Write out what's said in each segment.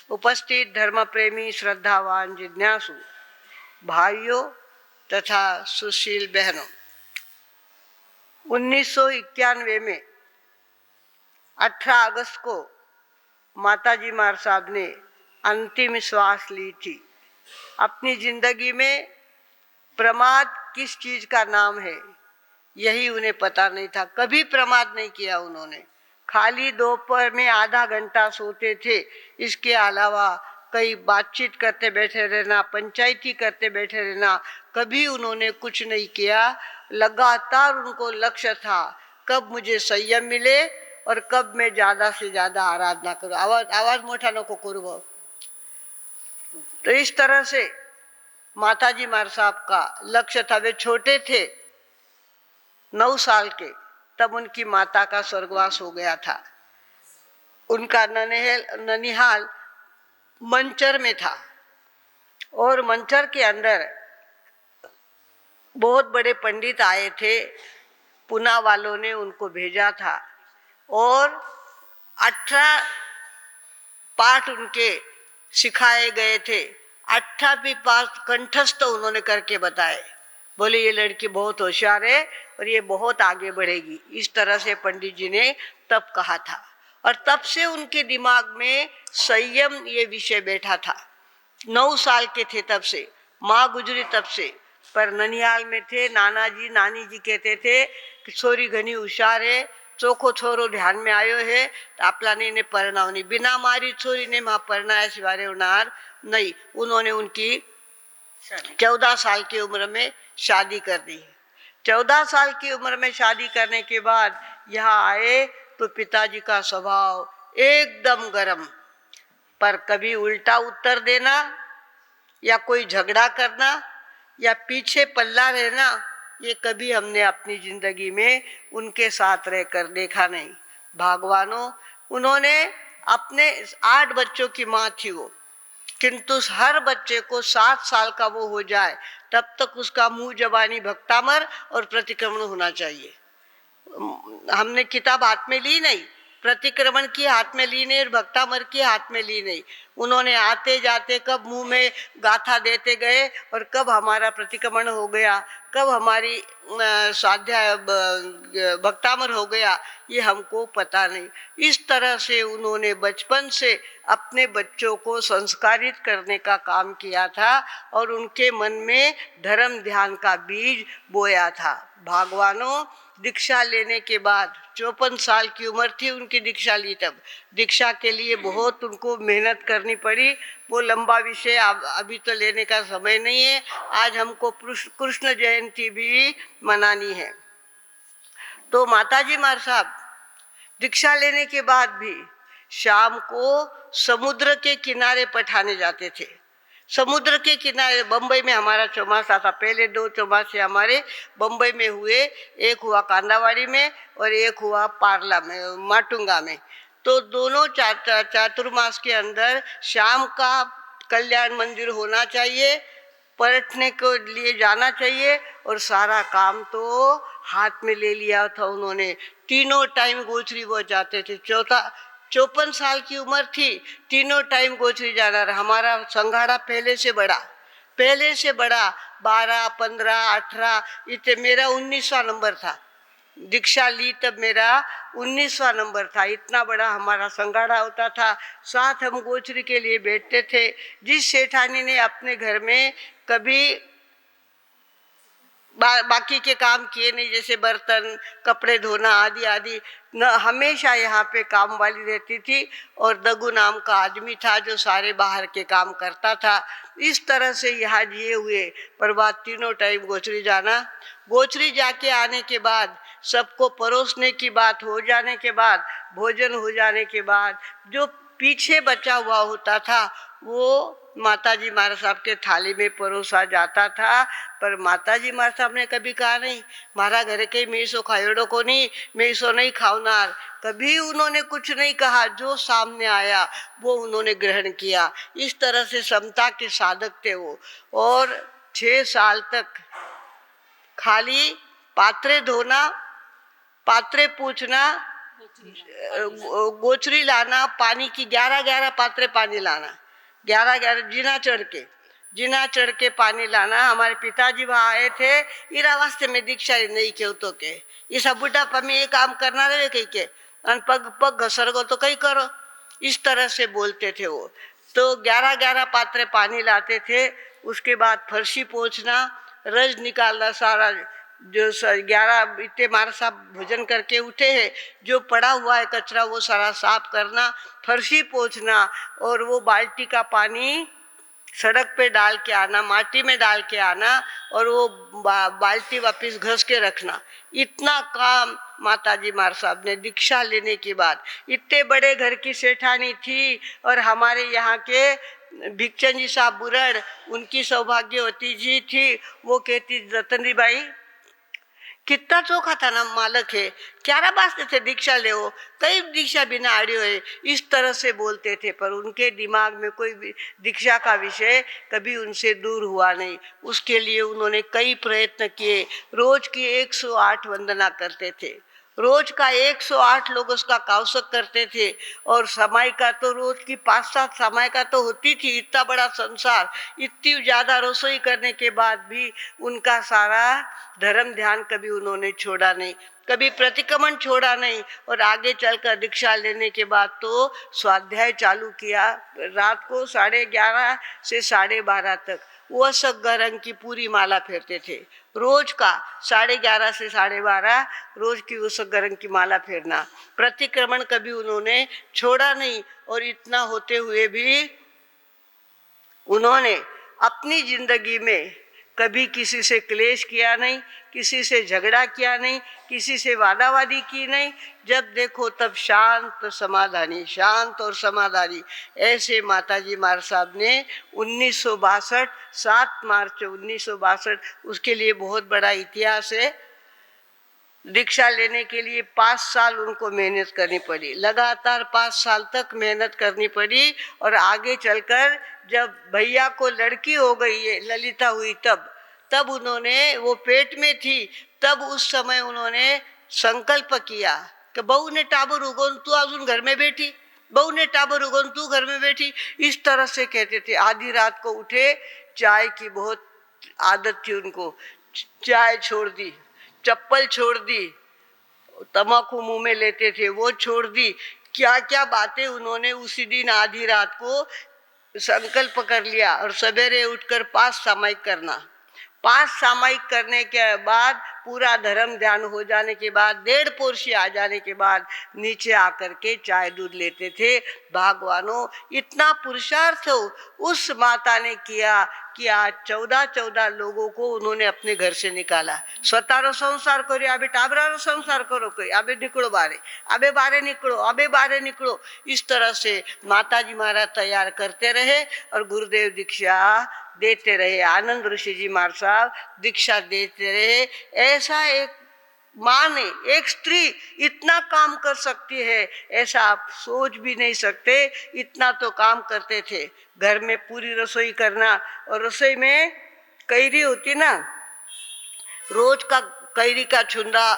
उपस्थित धर्म प्रेमी, श्रद्धावान, जिज्ञासु भाइयों तथा सुशील बहनों, 1991 में 18 अगस्त को माताजी मार साहब ने अंतिम श्वास ली थी। अपनी जिंदगी में प्रमाद किस चीज का नाम है यही उन्हें पता नहीं था। कभी प्रमाद नहीं किया उन्होंने। खाली दोपहर में आधा घंटा सोते थे, इसके अलावा कई बातचीत करते बैठे रहना, पंचायती करते बैठे रहना, कभी उन्होंने कुछ नहीं किया। लगातार उनको लक्ष्य था कब मुझे संयम मिले और कब मैं ज्यादा से ज्यादा आराधना करूं। आवाज मोटा नको करूं। तो इस तरह से माताजी मार साहब का लक्ष्य था। वे छोटे थे, 9 साल के, तब उनकी माता का स्वर्गवास हो गया था। उनका ननिहाल मंचर में था और मंचर के अंदर बहुत बड़े पंडित आए थे। पुना वालों ने उनको भेजा था और 18 पाठ उनके सिखाए गए थे। 18 भी पाठ कंठस्थ उन्होंने करके बताए। बोले ये लड़की बहुत होशियार है और ये बहुत आगे बढ़ेगी। इस तरह से पंडित जी ने तब कहा था और तब से उनके दिमाग में संयम ये विषय बैठा था। 9 साल के थे तब से। माँ गुजरी तब से, पर ननिहाल में थे। नाना जी नानी जी कहते थे कि छोरी घनी होशियार है, चोखो छोरो ध्यान में आयो है तो आपलाने ने परणावनी। बिना मारी छोरी ने मां परणाया सिवाय उनार नहीं। उन्होंने उनकी 14 साल की उम्र में शादी कर दी। 14 साल की उम्र में शादी करने के बाद यहाँ आए तो पिताजी का स्वभाव एकदम गर्म, पर कभी उल्टा उत्तर देना या कोई झगड़ा करना या पीछे पल्ला रहना, ये कभी हमने अपनी जिंदगी में उनके साथ रहकर देखा नहीं। भगवानों, उन्होंने अपने 8 बच्चों की माँ थी वो, किंतु हर बच्चे को 7 साल का वो हो जाए तब तक उसका मुंह जबानी भक्तामर और प्रतिक्रमण होना चाहिए। हमने किताब हाथ में ली नहीं, प्रतिक्रमण की हाथ में ली नहीं और भक्तामर की हाथ में ली नहीं। उन्होंने आते जाते कब मुंह में गाथा देते गए और कब हमारा प्रतिक्रमण हो गया, कब हमारी स्वाध्याय भक्तामर हो गया, ये हमको पता नहीं। इस तरह से उन्होंने बचपन से अपने बच्चों को संस्कारित करने का काम किया था और उनके मन में धर्म ध्यान का बीज बोया था। भगवानों, दीक्षा लेने के बाद 54 साल की उम्र थी उनकी दीक्षा ली। तब दीक्षा के लिए बहुत उनको मेहनत करनी पड़ी। वो लंबा विषय अभी तो लेने का समय नहीं है। आज हमको कृष्ण जयंती भी मनानी है। तो माताजी मार साहब दीक्षा लेने के बाद भी शाम को समुद्र के किनारे पठाने जाते थे। समुद्र के किनारे बम्बई में हमारा चौमासा था। पहले 2 चौमासे हमारे बम्बई में हुए, एक हुआ कांदावाड़ी में और एक हुआ पारला में, माटुंगा में। तो दोनों चातुर्मास के अंदर शाम का कल्याण मंदिर होना चाहिए, पलटने को लिए जाना चाहिए और सारा काम तो हाथ में ले लिया था उन्होंने। तीनों टाइम गोचरी वो जाते थे। 54 साल की उम्र थी, तीनों टाइम गोचरी जाना रहा। हमारा संघाड़ा पहले से बड़ा 12, 15, 18, इतने मेरा 19वां नंबर था। दीक्षा ली तब मेरा 19वां नंबर था। इतना बड़ा हमारा संघाड़ा होता था। साथ हम गोचरी के लिए बैठते थे। जिस सेठानी ने अपने घर में कभी बाकी के काम किए नहीं, जैसे बर्तन कपड़े धोना आदि आदि, न हमेशा यहाँ पे काम वाली रहती थी और दगू नाम का आदमी था जो सारे बाहर के काम करता था। इस तरह से यहाँ जिए हुए। पर बात तीनों टाइम गोचरी जाना, गोचरी जाके आने के बाद सबको परोसने की बात हो जाने के बाद, भोजन हो जाने के बाद जो पीछे बचा हुआ होता था वो माताजी मार साहब के थाली में परोसा जाता था। पर माताजी मार साहब ने कभी कहा नहीं मारा घरे के मैं सो खायोड़ो को नहीं, मैं सो नहीं खावनार। कभी उन्होंने कुछ नहीं कहा। जो सामने आया वो उन्होंने ग्रहण किया। इस तरह से समता के साधक थे वो। और 6 साल तक खाली पात्रे धोना, पात्रे पूछना, गोचरी लाना, पानी की 11-11 पात्रे पानी लाना, 11-11 जीना चढ़ के पानी लाना। हमारे पिताजी वहाँ आए थे, इरा वास्ते में दीक्षा नहीं क्यों तो के ये सब बुढ़ापा में ये काम करना रहे कहीं के पग पग घसर गो तो कहीं करो, इस तरह से बोलते थे वो। तो 11-11 पात्रे पानी लाते थे। उसके बाद फर्शी पोंछना, रज निकालना सारा, जो 11 इतने मार साहब भोजन करके उठे हैं, जो पड़ा हुआ है कचरा वो सारा साफ करना, फर्शी पोंछना, और वो बाल्टी का पानी सड़क पे डाल के आना, माटी में डाल के आना, और वो बाल्टी वापस घस के रखना। इतना काम माताजी मार साहब ने दीक्षा लेने के बाद। इतने बड़े घर की सेठानी थी, और हमारे यहाँ के भिक्षन जी साहब बुरड़, उनकी सौभाग्यवती जी थी, वो कहती रतनरी बाई कितना चोखा था ना मालक है, क्यारा बास्ते थे दीक्षा ले, कई दीक्षा बिना आड़ियो है, इस तरह से बोलते थे। पर उनके दिमाग में कोई भी दीक्षा का विषय कभी उनसे दूर हुआ नहीं। उसके लिए उन्होंने कई प्रयत्न किए। रोज की 108 वंदना करते थे, रोज का 108 लोग उसका कावसक करते थे। और समय का तो रोज की 5-7 समय का तो होती थी। इतना बड़ा संसार, इतनी ज़्यादा रसोई करने के बाद भी उनका सारा धर्म ध्यान कभी उन्होंने छोड़ा नहीं, कभी प्रतिक्रमण छोड़ा नहीं। और आगे चलकर दीक्षा लेने के बाद तो स्वाध्याय चालू किया। रात को 11:30 से 12:30 तक वो सग्गा रंग की पूरी माला फेरते थे। रोज का 11:30 से 12:30 रोज की वो सग्गा रंग की माला फेरना, प्रतिक्रमण कभी उन्होंने छोड़ा नहीं। और इतना होते हुए भी उन्होंने अपनी जिंदगी में कभी किसी से क्लेश किया नहीं, किसी से झगड़ा किया नहीं, किसी से वादावादी की नहीं। जब देखो तब शांत समाधानी, शांत और समाधानी। ऐसे माताजी मार साहब ने 1962 7 मार्च 1962, उसके लिए बहुत बड़ा इतिहास है। दीक्षा लेने के लिए 5 साल उनको मेहनत करनी पड़ी, लगातार 5 साल तक मेहनत करनी पड़ी। और आगे चलकर जब भैया को लड़की हो गई है, ललिता हुई, तब उन्होंने, वो पेट में थी, तब उस समय उन्होंने संकल्प किया कि बहू ने टाबर उगोन तू अजून घर में बैठी, बहू ने टाबर उगोन तू घर में बैठी, इस तरह से कहते थे। आधी रात को उठे, चाय की बहुत आदत थी उनको, चाय छोड़ दी, चप्पल छोड़ दी, तम्बाकू मुंह में लेते थे वो छोड़ दी। क्या क्या बातें उन्होंने उसी दिन आधी रात को संकल्प कर लिया। और सवेरे उठकर 5 सामायिक करना, 5 सामायिक करने के बाद पूरा धर्म ध्यान हो जाने के बाद, 1.5 पोरशी आ जाने के बाद नीचे आकर के चाय दूध लेते थे। भगवानों, इतना पुरुषार्थ उस माता ने किया कि आज 14 लोगों को उन्होंने अपने घर से निकाला। स्वतःरो संसार करो, अबे टाबरारो संसार करो, कोई अबे निकलो बारे, अबे बारे निकलो, अबे बारे निकलो। इस तरह से माताजी महाराज तैयार करते रहे और गुरुदेव दीक्षा देते रहे। आनंद ऋषि जी महाराज साहब दीक्षा देते रहे। ऐसा एक माँ ने, एक स्त्री इतना काम कर सकती है, ऐसा आप सोच भी नहीं सकते। इतना तो काम करते थे। घर में पूरी रसोई करना, और रसोई में कैरी होती ना, रोज का कैरी का छुंदा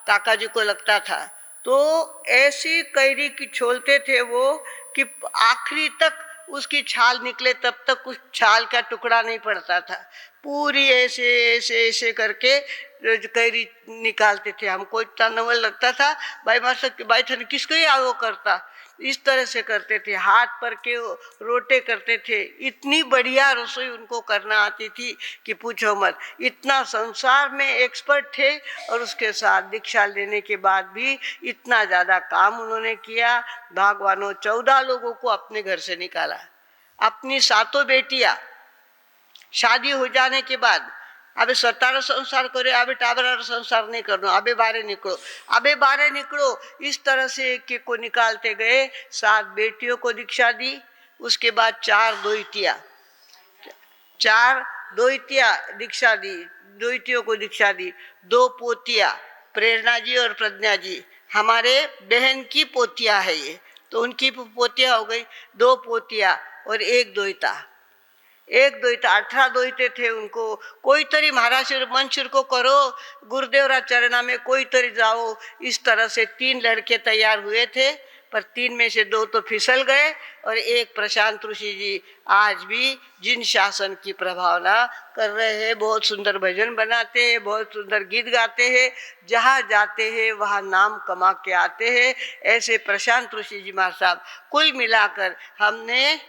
काका जी को लगता था, तो ऐसी कैरी की छोलते थे वो कि आखिरी तक उसकी छाल निकले तब तक उस छाल का टुकड़ा नहीं पड़ता था। पूरी ऐसे ऐसे ऐसे करके कैरी निकालते थे। हमको इतना नवल लगता था, भाई मास्टर भाई थे किसको ही वो करता, इस तरह से करते थे। हाथ पर के रोटे करते थे। इतनी बढ़िया रसोई उनको करना आती थी कि पूछो मत। इतना संसार में एक्सपर्ट थे, और उसके साथ दीक्षा लेने के बाद भी इतना ज़्यादा काम उन्होंने किया। भगवानों, 14 लोगों को अपने घर से निकाला। अपनी 7 बेटियां शादी हो जाने के बाद, अबे स्वतःरो संसार करे, अबे टाबरारो संसार नहीं करना, अबे बारे निकलो, अबे बारे निकलो। इस तरह से एक एक को निकालते गए। 7 बेटियों को दीक्षा दी। उसके बाद 4 दोइतिया दीक्षा दी, दोइतियों को दीक्षा दी। 2 पोतिया, प्रेरणा जी और प्रज्ञा जी, हमारे बहन की पोतिया है ये, तो उनकी पोतिया हो गई। 2 पोतिया और 1 दोइता। एक दोहिता 18 दोहिते थे उनको। कोई तरी महाराज मंशुर को करो, गुरुदेवरा चरणा में कोई तरी जाओ। इस तरह से 3 लड़के तैयार हुए थे, पर 3 में से 2 तो फिसल गए और एक प्रशांत ऋषि जी आज भी जिन शासन की प्रभावना कर रहे हैं। बहुत सुंदर भजन बनाते हैं, बहुत सुंदर गीत गाते हैं, जहाँ जाते हैं वहाँ नाम कमा के आते हैं। ऐसे प्रशांत ऋषि जी महाराज साहब कुल मिलाकर हमने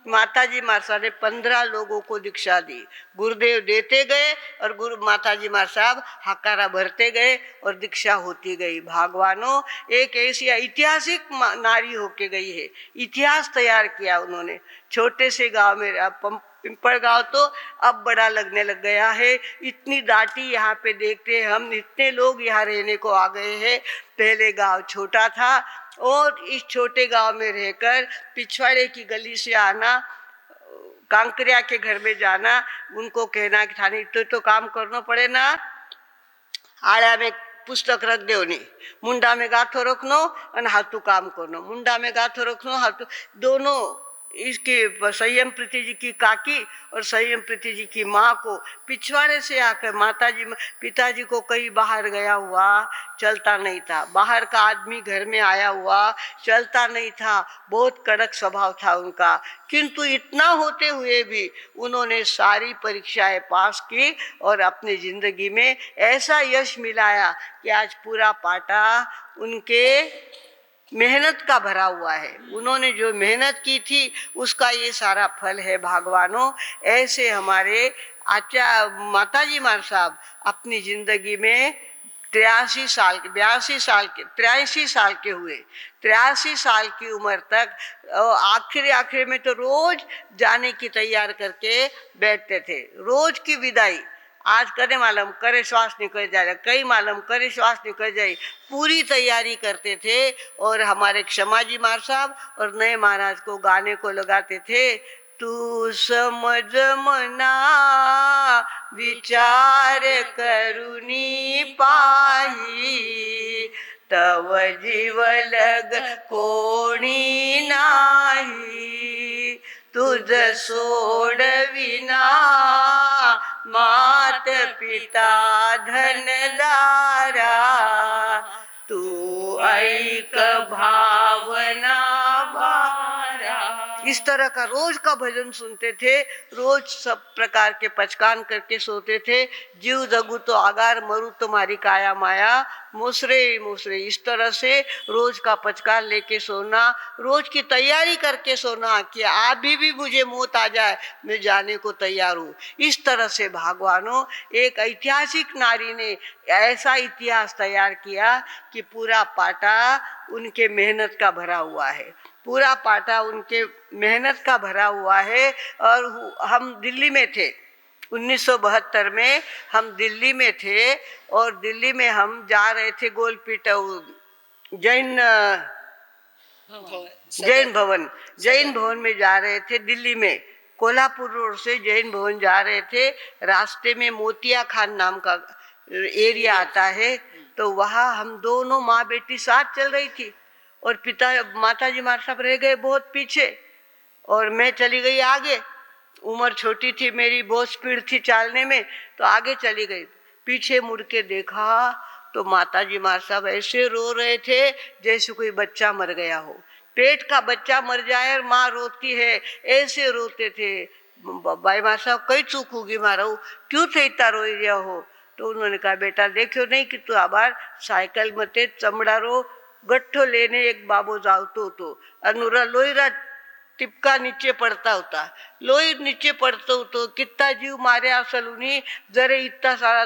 माताजी महाराज ने 15 लोगों को दीक्षा दी। गुरुदेव देते गए और गुरु माताजी महाराज साहब हकारा भरते गए और दीक्षा होती गई। भगवानों, एक ऐसी ऐतिहासिक नारी होके गई है, इतिहास तैयार किया उन्होंने। छोटे से गांव में पिंपल गांव तो अब बड़ा लगने लग गया है। इतनी दाटी यहाँ पे देखते हैं हम, इतने लोग यहाँ रहने को आ गए हैं। पहले गांव छोटा था और इस छोटे गांव में रहकर पिछवाड़े की गली से आना, कांकरिया के घर में जाना, उनको कहना कि थाने तो काम करना पड़े ना, आड़ा में पुस्तक रख दो नहीं, मुंडा में गाथो रखनो और हाथू काम करनो। मुंडा में गाथो रखनो, हाथू दोनों। इसकी संयम प्रीति जी की काकी और संयम प्रीति जी की माँ को पिछवाड़े से आकर माताजी पिताजी को कहीं बाहर गया हुआ चलता नहीं था, बाहर का आदमी घर में आया हुआ चलता नहीं था। बहुत कड़क स्वभाव था उनका, किंतु इतना होते हुए भी उन्होंने सारी परीक्षाएं पास की और अपनी जिंदगी में ऐसा यश मिलाया कि आज पूरा पाटा उनके मेहनत का भरा हुआ है। उन्होंने जो मेहनत की थी उसका ये सारा फल है। भगवानों, ऐसे हमारे माताजी महाराज साहब अपनी जिंदगी में 83 साल के 83 साल के 83 साल के हुए। 83 साल की उम्र तक आखिरी में तो रोज जाने की तैयार करके बैठते थे। रोज की विदाई, आज करे मालूम करे श्वास निकल जाए, कई मालूम करे श्वास निकल जाए, पूरी तैयारी करते थे। और हमारे क्षमा जी महाराज साहब और नए महाराज को गाने को लगाते थे, तू समझ मना विचार करुणी पाही, तव जीव लग कोणी नाही, तुझ सोडविना मात पिता धनदारा, तू ऐक भावना भारा। इस तरह का रोज का भजन सुनते थे, रोज सब प्रकार के पचकान करके सोते थे। जीव जगू तो आगार, मरू तुम्हारी काया माया, मुसरे मुसरे। इस तरह से रोज का पचकान लेके सोना, रोज की तैयारी करके सोना कि अभी भी मुझे मौत आ जाए मैं जाने को तैयार हूँ। इस तरह से भगवानों, एक ऐतिहासिक नारी ने ऐसा इतिहास तैयार किया कि पूरा पाटा उनके मेहनत का भरा हुआ है, पूरा पाटा उनके मेहनत का भरा हुआ है। और हम दिल्ली में थे 1972 में, हम दिल्ली में थे और दिल्ली में हम जा रहे थे गोलपीट जैन भवन में जा रहे थे। दिल्ली में कोल्हापुर रोड से जैन भवन जा रहे थे। रास्ते में मोतिया खान नाम का एरिया आता है, तो वहाँ हम दोनों माँ बेटी साथ चल रही थी और माताजी महाराज साहब रह गए बहुत पीछे और मैं चली गई आगे। उम्र छोटी थी मेरी, बहुत स्पीड थी चालने में, तो आगे चली गई। पीछे मुड़ के देखा तो माताजी महाराज साहब ऐसे रो रहे थे जैसे कोई बच्चा मर गया हो। पेट का बच्चा मर जाए और माँ रोती है, ऐसे रोते थे। भाई महाराज साहब कई चूक होगी मारो, क्यों थे इतना रोई रहा हो? तो उन्होंने कहा, बेटा देखो नहीं कि तू आबार साइकिल मते चमड़ा रो गठ्ठो लेने एक बाबो जावतो तो अनुरा लोईरा टिपका नीचे पड़ता होता, लोई नीचे पड़तो तो कितना जीव मारे असलूनी जरे इतना सारा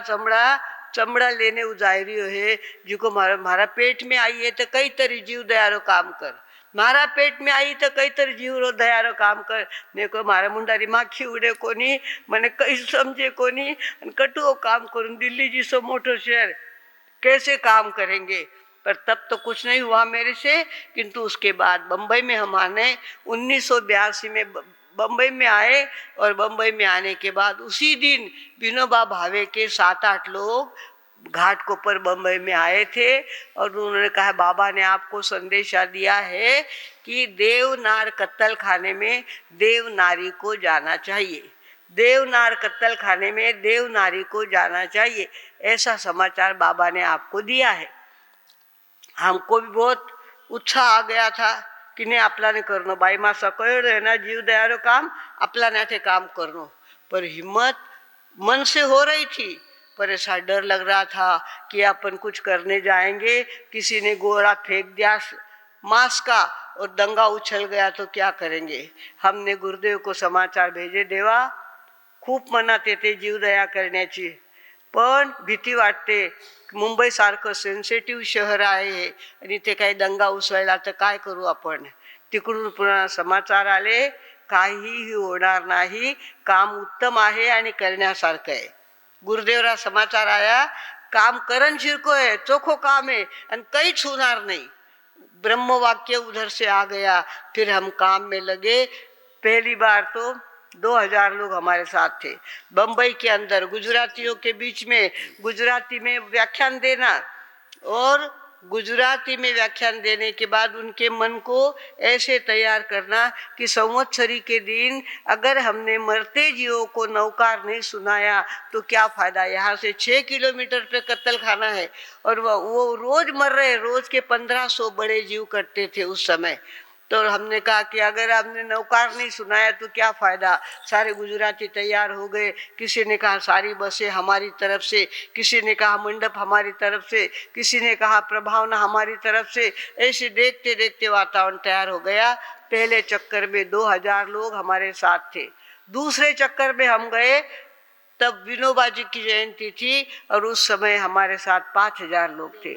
चमड़ा लेने उजाय रही है। जिको मारा पेट में आई है तो कई तरी जीव दयारो काम कर, मारा पेट में आई तो कई तरी जीव रो दयारो काम कर। मेरे को मारा मुंडारी माखी उड़े कोनी, मैंने कई समझे कोनी, कटुओ काम करूँ। दिल्ली जी सो मोटो शहर कैसे काम करेंगे? पर तब तो कुछ नहीं हुआ मेरे से। किंतु उसके बाद बम्बई में हम आने 1982 में बम्बई में आए और बम्बई में आने के बाद उसी दिन विनोबा भावे के 7-8 लोग घाटकोपर बम्बई में आए थे और उन्होंने कहा बाबा ने आपको संदेशा दिया है कि देवनार कत्ल खाने में देव नारी को जाना चाहिए, देवनार कत्ल खाने में देव नारी को जाना चाहिए, ऐसा समाचार बाबा ने आपको दिया है। हमको भी बहुत उत्साह आ गया था कि नहीं आपल्याने करणं, बाई मासा कळलं है ना, जीव दयारो काम आपल्याने थे काम करणं। पर हिम्मत मन से हो रही थी, पर ऐसा डर लग रहा था कि अपन कुछ करने जाएंगे, किसी ने गोला फेंक दिया मांस का और दंगा उछल गया तो क्या करेंगे। हमने गुरुदेव को समाचार भेजे, देवा खूप मनात येते जीवदया करण्याची, पण भीती वाटते, मुंबई सारखं सेन्सिटिव्ह शहर आहे हे आणि ते काही दंगा उसळला तर काय करू आपण। तिकडून पुन्हा समाचार आले काहीही होणार नाही, काम उत्तम आहे आणि करण्यासारखं आहे। गुरुदेवरा समाचार आया काम करण शिरको है, चोखो काम है और कई छूनार नहीं। ब्रह्म वाक्य उधर से आ गया, फिर हम काम में लगे। पहली बार तो 2000 लोग हमारे साथ थे बम्बई के अंदर, गुजरातियों के बीच में गुजराती में व्याख्यान देना और गुजराती में व्याख्यान देने के बाद उनके मन को ऐसे तैयार करना कि संवत्सरी के दिन अगर हमने मरते जीवों को नौकार नहीं सुनाया तो क्या फायदा। यहाँ से 6 किलोमीटर पे कत्ल खाना है और वो रोज मर रहे, रोज के 1500 बड़े जीव कटते थे उस समय। तो हमने कहा कि अगर आपने नौकार नहीं सुनाया तो क्या फ़ायदा। सारे गुजराती तैयार हो गए, किसी ने कहा सारी बसें हमारी तरफ से, किसी ने कहा मंडप हमारी तरफ से, किसी ने कहा प्रभावना हमारी तरफ से। ऐसे देखते देखते वातावरण तैयार हो गया। पहले चक्कर में 2000 लोग हमारे साथ थे। दूसरे चक्कर में हम गए तब विनोबा जी की जयंती थी और उस समय हमारे साथ 5000 लोग थे।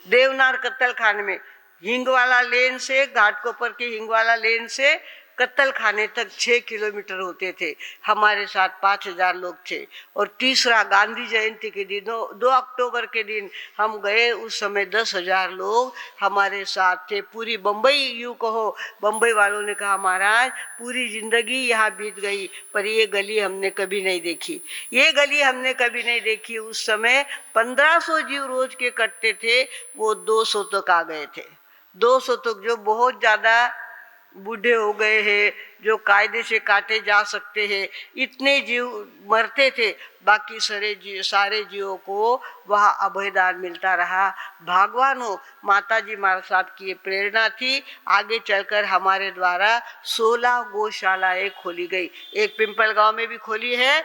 देवनार कत्ल खाने में हिंगवाला लेन से, घाटकोपर के हिंगवाला लेन से कत्ल खाने तक 6 किलोमीटर होते थे। हमारे साथ 5000 लोग थे। और तीसरा गांधी जयंती के दिन 2 अक्टूबर के दिन हम गए, उस समय 10,000 लोग हमारे साथ थे। पूरी बम्बई यूँ कहो, बम्बई वालों ने कहा महाराज पूरी जिंदगी यहाँ बीत गई पर ये गली हमने कभी नहीं देखी, ये गली हमने कभी नहीं देखी। उस समय 1500 जीव रोज के कटते थे, वो 200 तक आ गए थे। 200 तक जो बहुत ज़्यादा बूढ़े हो गए हैं, जो कायदे से काटे जा सकते हैं, इतने जीव मरते थे। बाकी सारे जीवों को वहाँ अभयदान मिलता रहा। भगवानों माताजी महाराज साहब की ये प्रेरणा थी। आगे चलकर हमारे द्वारा 16 गौशालाएँ खोली गई, एक पिंपल गांव में भी खोली है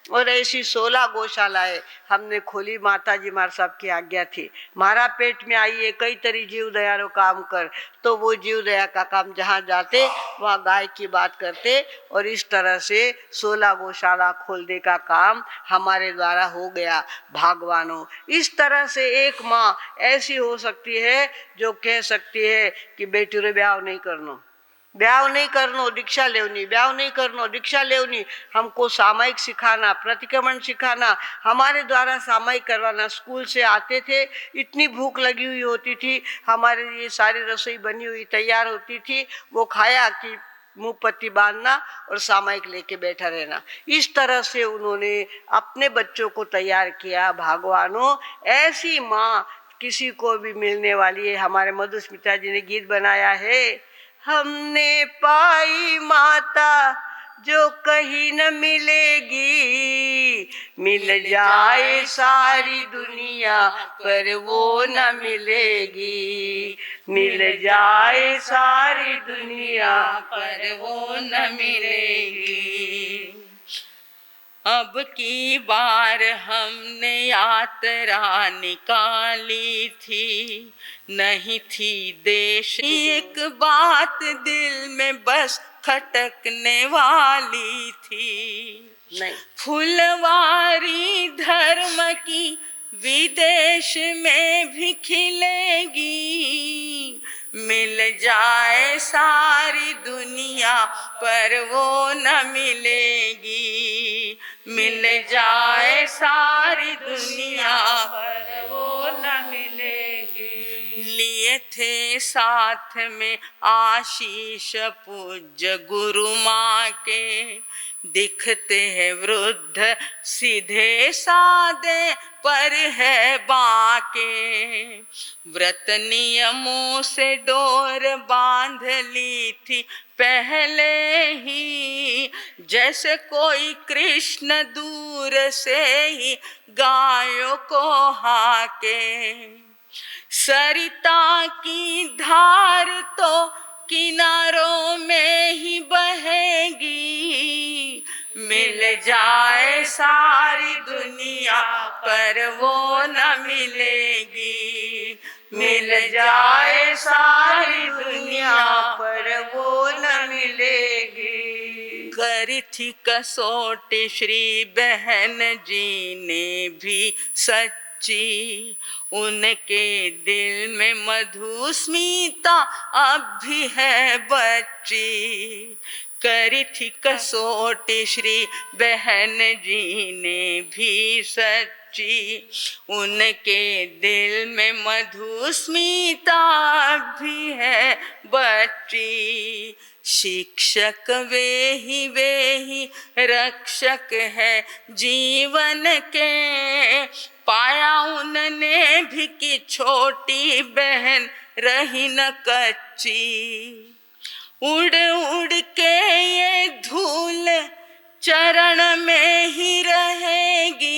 और ऐसी 16 गौशालाएँ हमने खोली। माताजी महाराज साहब की आज्ञा थी, मारा पेट में आइए कई तरी जीव दयारो काम कर, तो वो जीव दया का काम जहाँ जाते वहाँ गाय की बात करते और इस तरह से 16 गौशाला खोलने का काम हमारे द्वारा हो गया। भगवानों इस तरह से एक माँ ऐसी हो सकती है जो कह सकती है कि बेटी रे ब्याह नहीं करनो, ब्याह नहीं करनो दीक्षा लेवनी, ब्याह नहीं करनो दीक्षा लेवनी। हमको सामयिक सिखाना, प्रतिक्रमण सिखाना, हमारे द्वारा सामयिक करवाना। स्कूल से आते थे, इतनी भूख लगी हुई होती थी, हमारे लिए सारी रसोई बनी हुई तैयार होती थी, वो खाया कि मुँह पत्ती बांधना और सामयिक लेके बैठा रहना। इस तरह से उन्होंने अपने बच्चों को तैयार किया। भगवानों ऐसी माँ किसी को भी मिलने वाली है। हमारे मधुस्मिता जी ने गीत बनाया है, हमने पाई माता जो कहीं न मिलेगी, मिल जाए सारी दुनिया पर वो न मिलेगी, मिल जाए सारी दुनिया पर वो न मिलेगी। अब की बार हमने यात्रा निकाली थी, नहीं थी देश एक बात दिल में बस खटकने वाली थी। नहीं फुलवारी धर्म की विदेश में भी खिलेगी, मिल जाए सारी दुनिया पर वो न मिलेगी, मिल जाए सारी दुनिया पर वो न मिलेगी। लिए थे साथ में आशीष पूज्य गुरु माँ के। दिखते हैं वृद्ध सीधे सादे पर है बाके। व्रत नियमों से डोर बांध ली थी पहले ही, जैसे कोई कृष्ण दूर से ही गायों को हाके। सरिता की धार तो किनारों में ही बहेगी, मिल जाए सारी दुनिया पर वो न मिलेगी। मिल जाए सारी दुनिया पर वो न मिलेगी। करी थी कसौटी श्री बहन जी ने भी सच्ची, उनके दिल में मधुस्मिता अब भी है बच्ची। करी थी कसौटी श्री बहन जी ने भी सच्ची, उनके दिल में मधुस्मिता भी है बच्ची। शिक्षक वे ही रक्षक है जीवन के, पाया उनने भी कि छोटी बहन रही न कच्ची। उड़ उड़ के ये धूल चरण में ही रहेगी,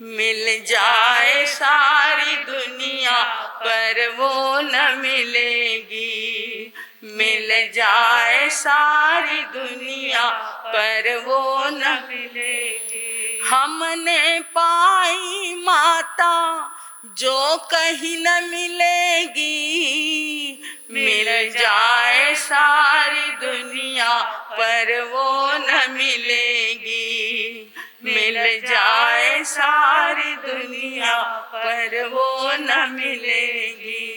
मिल जाए सारी दुनिया पर वो न मिलेगी। मिल जाए सारी दुनिया पर वो न मिलेगी। हमने पाई माता जो कहीं न मिलेगी, मिल जाए सारी दुनिया पर वो न मिलेगी। मिल जाए सारी दुनिया पर वो न मिलेगी।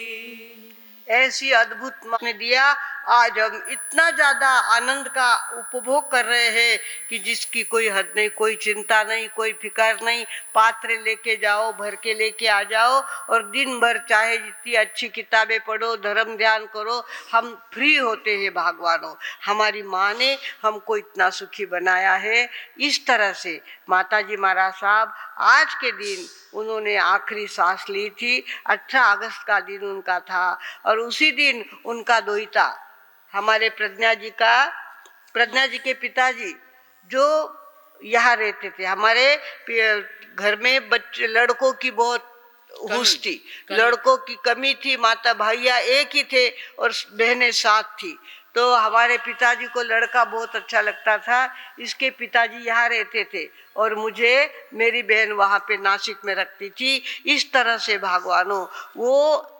ऐसी अद्भुत माँ ने दिया। आज हम इतना ज्यादा आनंद का उपभोग कर रहे हैं कि जिसकी कोई हद नहीं, कोई चिंता नहीं, कोई फिक्र नहीं। पात्र लेके जाओ, भर के लेके आ जाओ और दिन भर चाहे जितनी अच्छी किताबें पढ़ो, धर्म ध्यान करो, हम फ्री होते हैं भगवानों। हमारी माँ ने हमको इतना सुखी बनाया है। इस तरह से माताजी महाराज साहब आज के दिन उन्होंने आखिरी सांस ली थी। 18 अगस्त का दिन उनका था और उसी दिन उनका दोहिता हमारे प्रज्ञा जी के पिताजी जो यहाँ रहते थे। हमारे घर में बच्चे लड़कों की बहुत हुस थी, लड़कों की कमी थी। माता भैया एक ही थे और बहनें 7 थी। तो हमारे पिताजी को लड़का बहुत अच्छा लगता था। इसके पिताजी यहाँ रहते थे और मुझे मेरी बहन वहाँ पे नासिक में रखती थी। इस तरह से भगवानों वो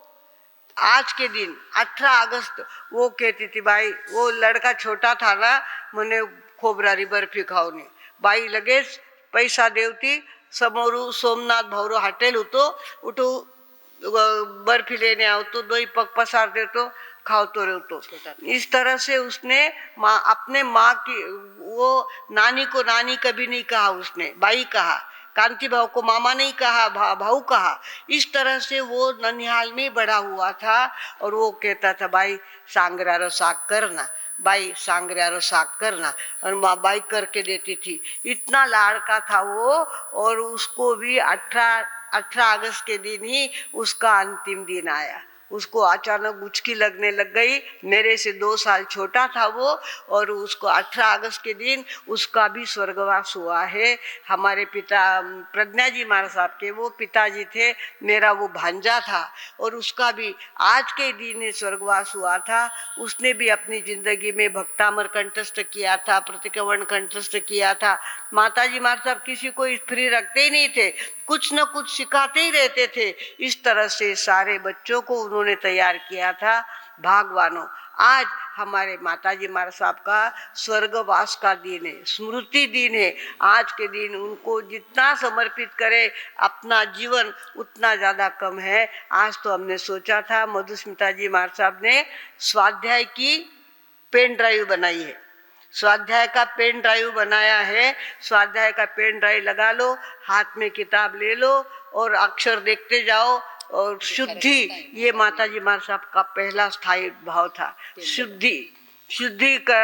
आज के दिन 18 अगस्त वो कहती थी, भाई वो लड़का छोटा था ना, मने खोबरारी बर्फी खाओनी। बाई लगेच पैसा देवती, समोरू सोमनाथ भवरो हॉटेल होतो, उठू बर्फी लेने आवतो, 2 पग पसार देतो, खावतो रहतो। इस तरह से उसने अपने माँ की वो नानी को नानी कभी नहीं कहा, उसने बाई कहा। कांति भाव को मामा नहीं कहा, भाऊ कहा। इस तरह से वो ननिहाल में बड़ा हुआ था और वो कहता था, भाई सांगरारो साग करना, बाई सांगरारो साग करना, और माँ बाई करके देती थी। इतना लाड़का था वो। और उसको भी 18 अगस्त के दिन ही उसका अंतिम दिन आया। उसको अचानक गुचकी लगने लग गई। मेरे से 2 साल छोटा था वो और उसको 18 अगस्त के दिन उसका भी स्वर्गवास हुआ है। हमारे पिता प्रज्ञा जी महाराज साहब के वो पिताजी थे, मेरा वो भांजा था और उसका भी आज के दिन ही स्वर्गवास हुआ था। उसने भी अपनी जिंदगी में भक्तामर कंठस्थ किया था, प्रतिक्रमण कंठस्थ किया था। माताजी महाराज साहब किसी को फ्री रखते ही नहीं थे, कुछ न कुछ सिखाते ही रहते थे। इस तरह से सारे बच्चों को उन्होंने तैयार किया था। भगवानों आज हमारे माताजी महाराज साहब का स्वर्गवास का दिन है, स्मृति दिन है। आज के दिन उनको जितना समर्पित करे अपना जीवन उतना ज़्यादा कम है। आज तो हमने सोचा था, मधुस्मिता जी महाराज साहब ने स्वाध्याय की पेन ड्राइव बनाई है, स्वाध्याय का पेन ड्राइव बनाया है। स्वाध्याय का पेन ड्राइव लगा लो, हाथ में किताब ले लो और अक्षर देखते जाओ। और शुद्धि, ये माताजी महाराज साहब का पहला स्थायी भाव था। शुद्धि, शुद्धि का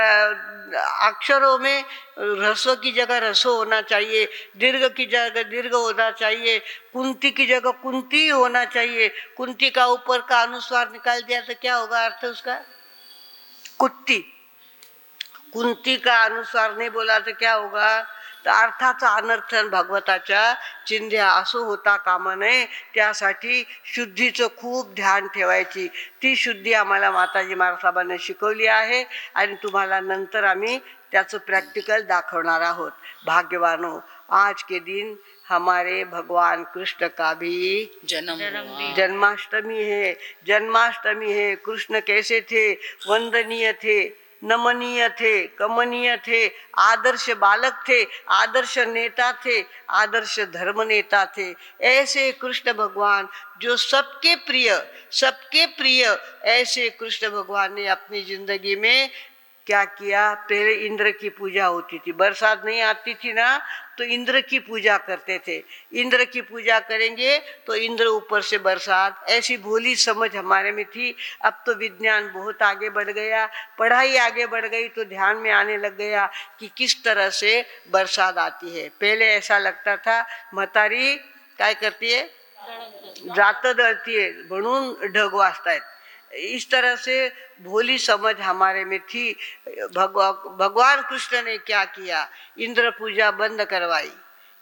अक्षरों में रसों की जगह रसो होना चाहिए, दीर्घ की जगह दीर्घ होना चाहिए, कुंती की जगह कुंती होना चाहिए। कुंती का ऊपर का अनुस्वार निकाल दिया तो क्या होगा अर्थ उसका? कुत्ती। कुंती का अनुस्वार नाही बोला तर क्या होगा? तर अर्थाचा अनर्थन भागवताच्या चिंध्या असं होता कामा नये, त्यासाठी शुद्धीचं खूप ध्यान ठेवायची। ती शुद्धी आम्हाला माताजी महाराज साहेबांनी शिकवली आहे आणि तुम्हाला नंतर आम्ही त्याचं प्रॅक्टिकल दाखवणार आहोत। भाग्यवानो, आज के दिन हमारे भगवान कृष्ण का भी जन्माष्टमी है। जन्माष्टमी है। कृष्ण कैसे थे? वंदनीय थे, नमनीय थे, कमनीय थे, आदर्श बालक थे, आदर्श नेता थे, आदर्श धर्म नेता थे। ऐसे कृष्ण भगवान जो सबके प्रिय, ऐसे कृष्ण भगवान ने अपनी जिंदगी में क्या किया? पहले इंद्र की पूजा होती थी, बरसात नहीं आती थी ना, तो इंद्र की पूजा करते थे। इंद्र की पूजा करेंगे तो इंद्र ऊपर से बरसात, ऐसी भोली समझ हमारे में थी। अब तो विज्ञान बहुत आगे बढ़ गया, पढ़ाई आगे बढ़ गई, तो ध्यान में आने लग गया कि किस तरह से बरसात आती है। पहले ऐसा लगता था म्हातारी काय करती है? जात दळती है म्हणून ढग वाजतायत। इस तरह से भोली समझ हमारे में थी। भगवान कृष्ण ने क्या किया? इंद्र पूजा बंद करवाई।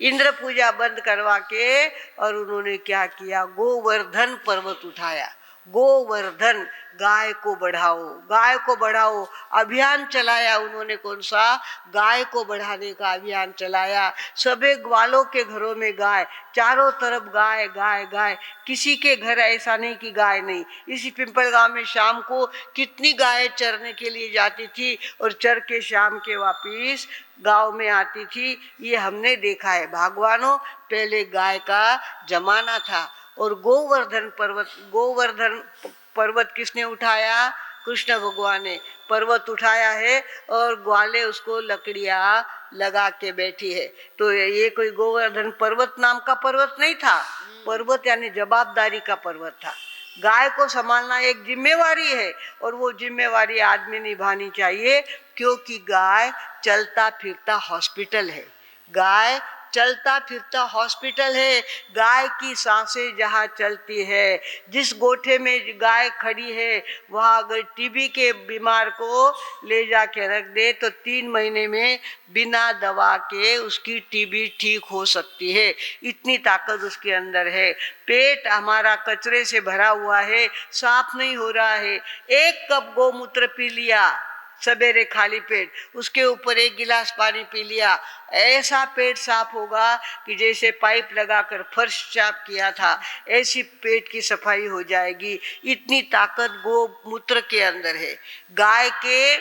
इंद्र पूजा बंद करवा के और उन्होंने क्या किया? गोवर्धन पर्वत उठाया। गोवर्धन, गाय को बढ़ाओ, गाय को बढ़ाओ अभियान चलाया उन्होंने। कौन सा? गाय को बढ़ाने का अभियान चलाया। सभी ग्वालों के घरों में गाय, चारों तरफ गाय गाय गाय, किसी के घर ऐसा नहीं कि गाय नहीं। इसी पिंपल गांव में शाम को कितनी गाय चरने के लिए जाती थी और चर के शाम के वापिस गांव में आती थी, ये हमने देखा है। भगवानों, पहले गाय का जमाना था। और गोवर्धन पर्वत किसने उठाया? कृष्ण भगवान ने पर्वत उठाया है और ग्वाले उसको लकड़ियां लगा के बैठी है। तो ये कोई गोवर्धन पर्वत नाम का पर्वत नहीं था। पर्वत यानी जवाबदारी का पर्वत था। गाय को संभालना एक जिम्मेवारी है और वो जिम्मेवारी आदमी निभानी चाहिए, क्योंकि गाय चलता फिरता हॉस्पिटल है। गाय चलता फिरता हॉस्पिटल है। गाय की सांसें जहाँ चलती है, जिस गोठे में गाय खड़ी है, वहाँ अगर टीबी के बीमार को ले जाके रख दे तो 3 महीने में बिना दवा के उसकी टीबी ठीक हो सकती है। इतनी ताकत उसके अंदर है। पेट हमारा कचरे से भरा हुआ है, साफ नहीं हो रहा है। 1 कप गोमूत्र पी लिया सवेरे खाली पेट, उसके ऊपर 1 गिलास पानी पी लिया, ऐसा पेट साफ होगा कि जैसे पाइप लगाकर फर्श साफ किया था, ऐसी पेट की सफाई हो जाएगी। इतनी ताकत गोमूत्र के अंदर है। गाय के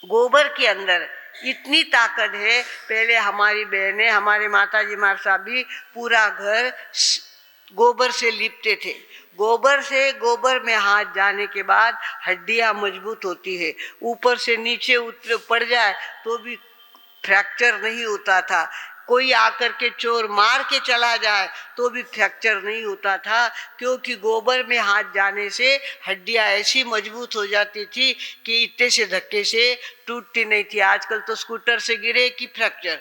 गोबर के अंदर इतनी ताकत है। पहले हमारी बहनें, हमारे माताजी महाराज साहब भी पूरा घर गोबर से लिपते थे। गोबर में हाथ जाने के बाद हड्डियां मजबूत होती है। ऊपर से नीचे उतर पड़ जाए तो भी फ्रैक्चर नहीं होता था। कोई आकर के चोर मार के चला जाए तो भी फ्रैक्चर नहीं होता था, क्योंकि गोबर में हाथ जाने से हड्डियां ऐसी मजबूत हो जाती थी कि इतने से धक्के से टूटती नहीं थी। आजकल तो स्कूटर से गिरे कि फ्रैक्चर,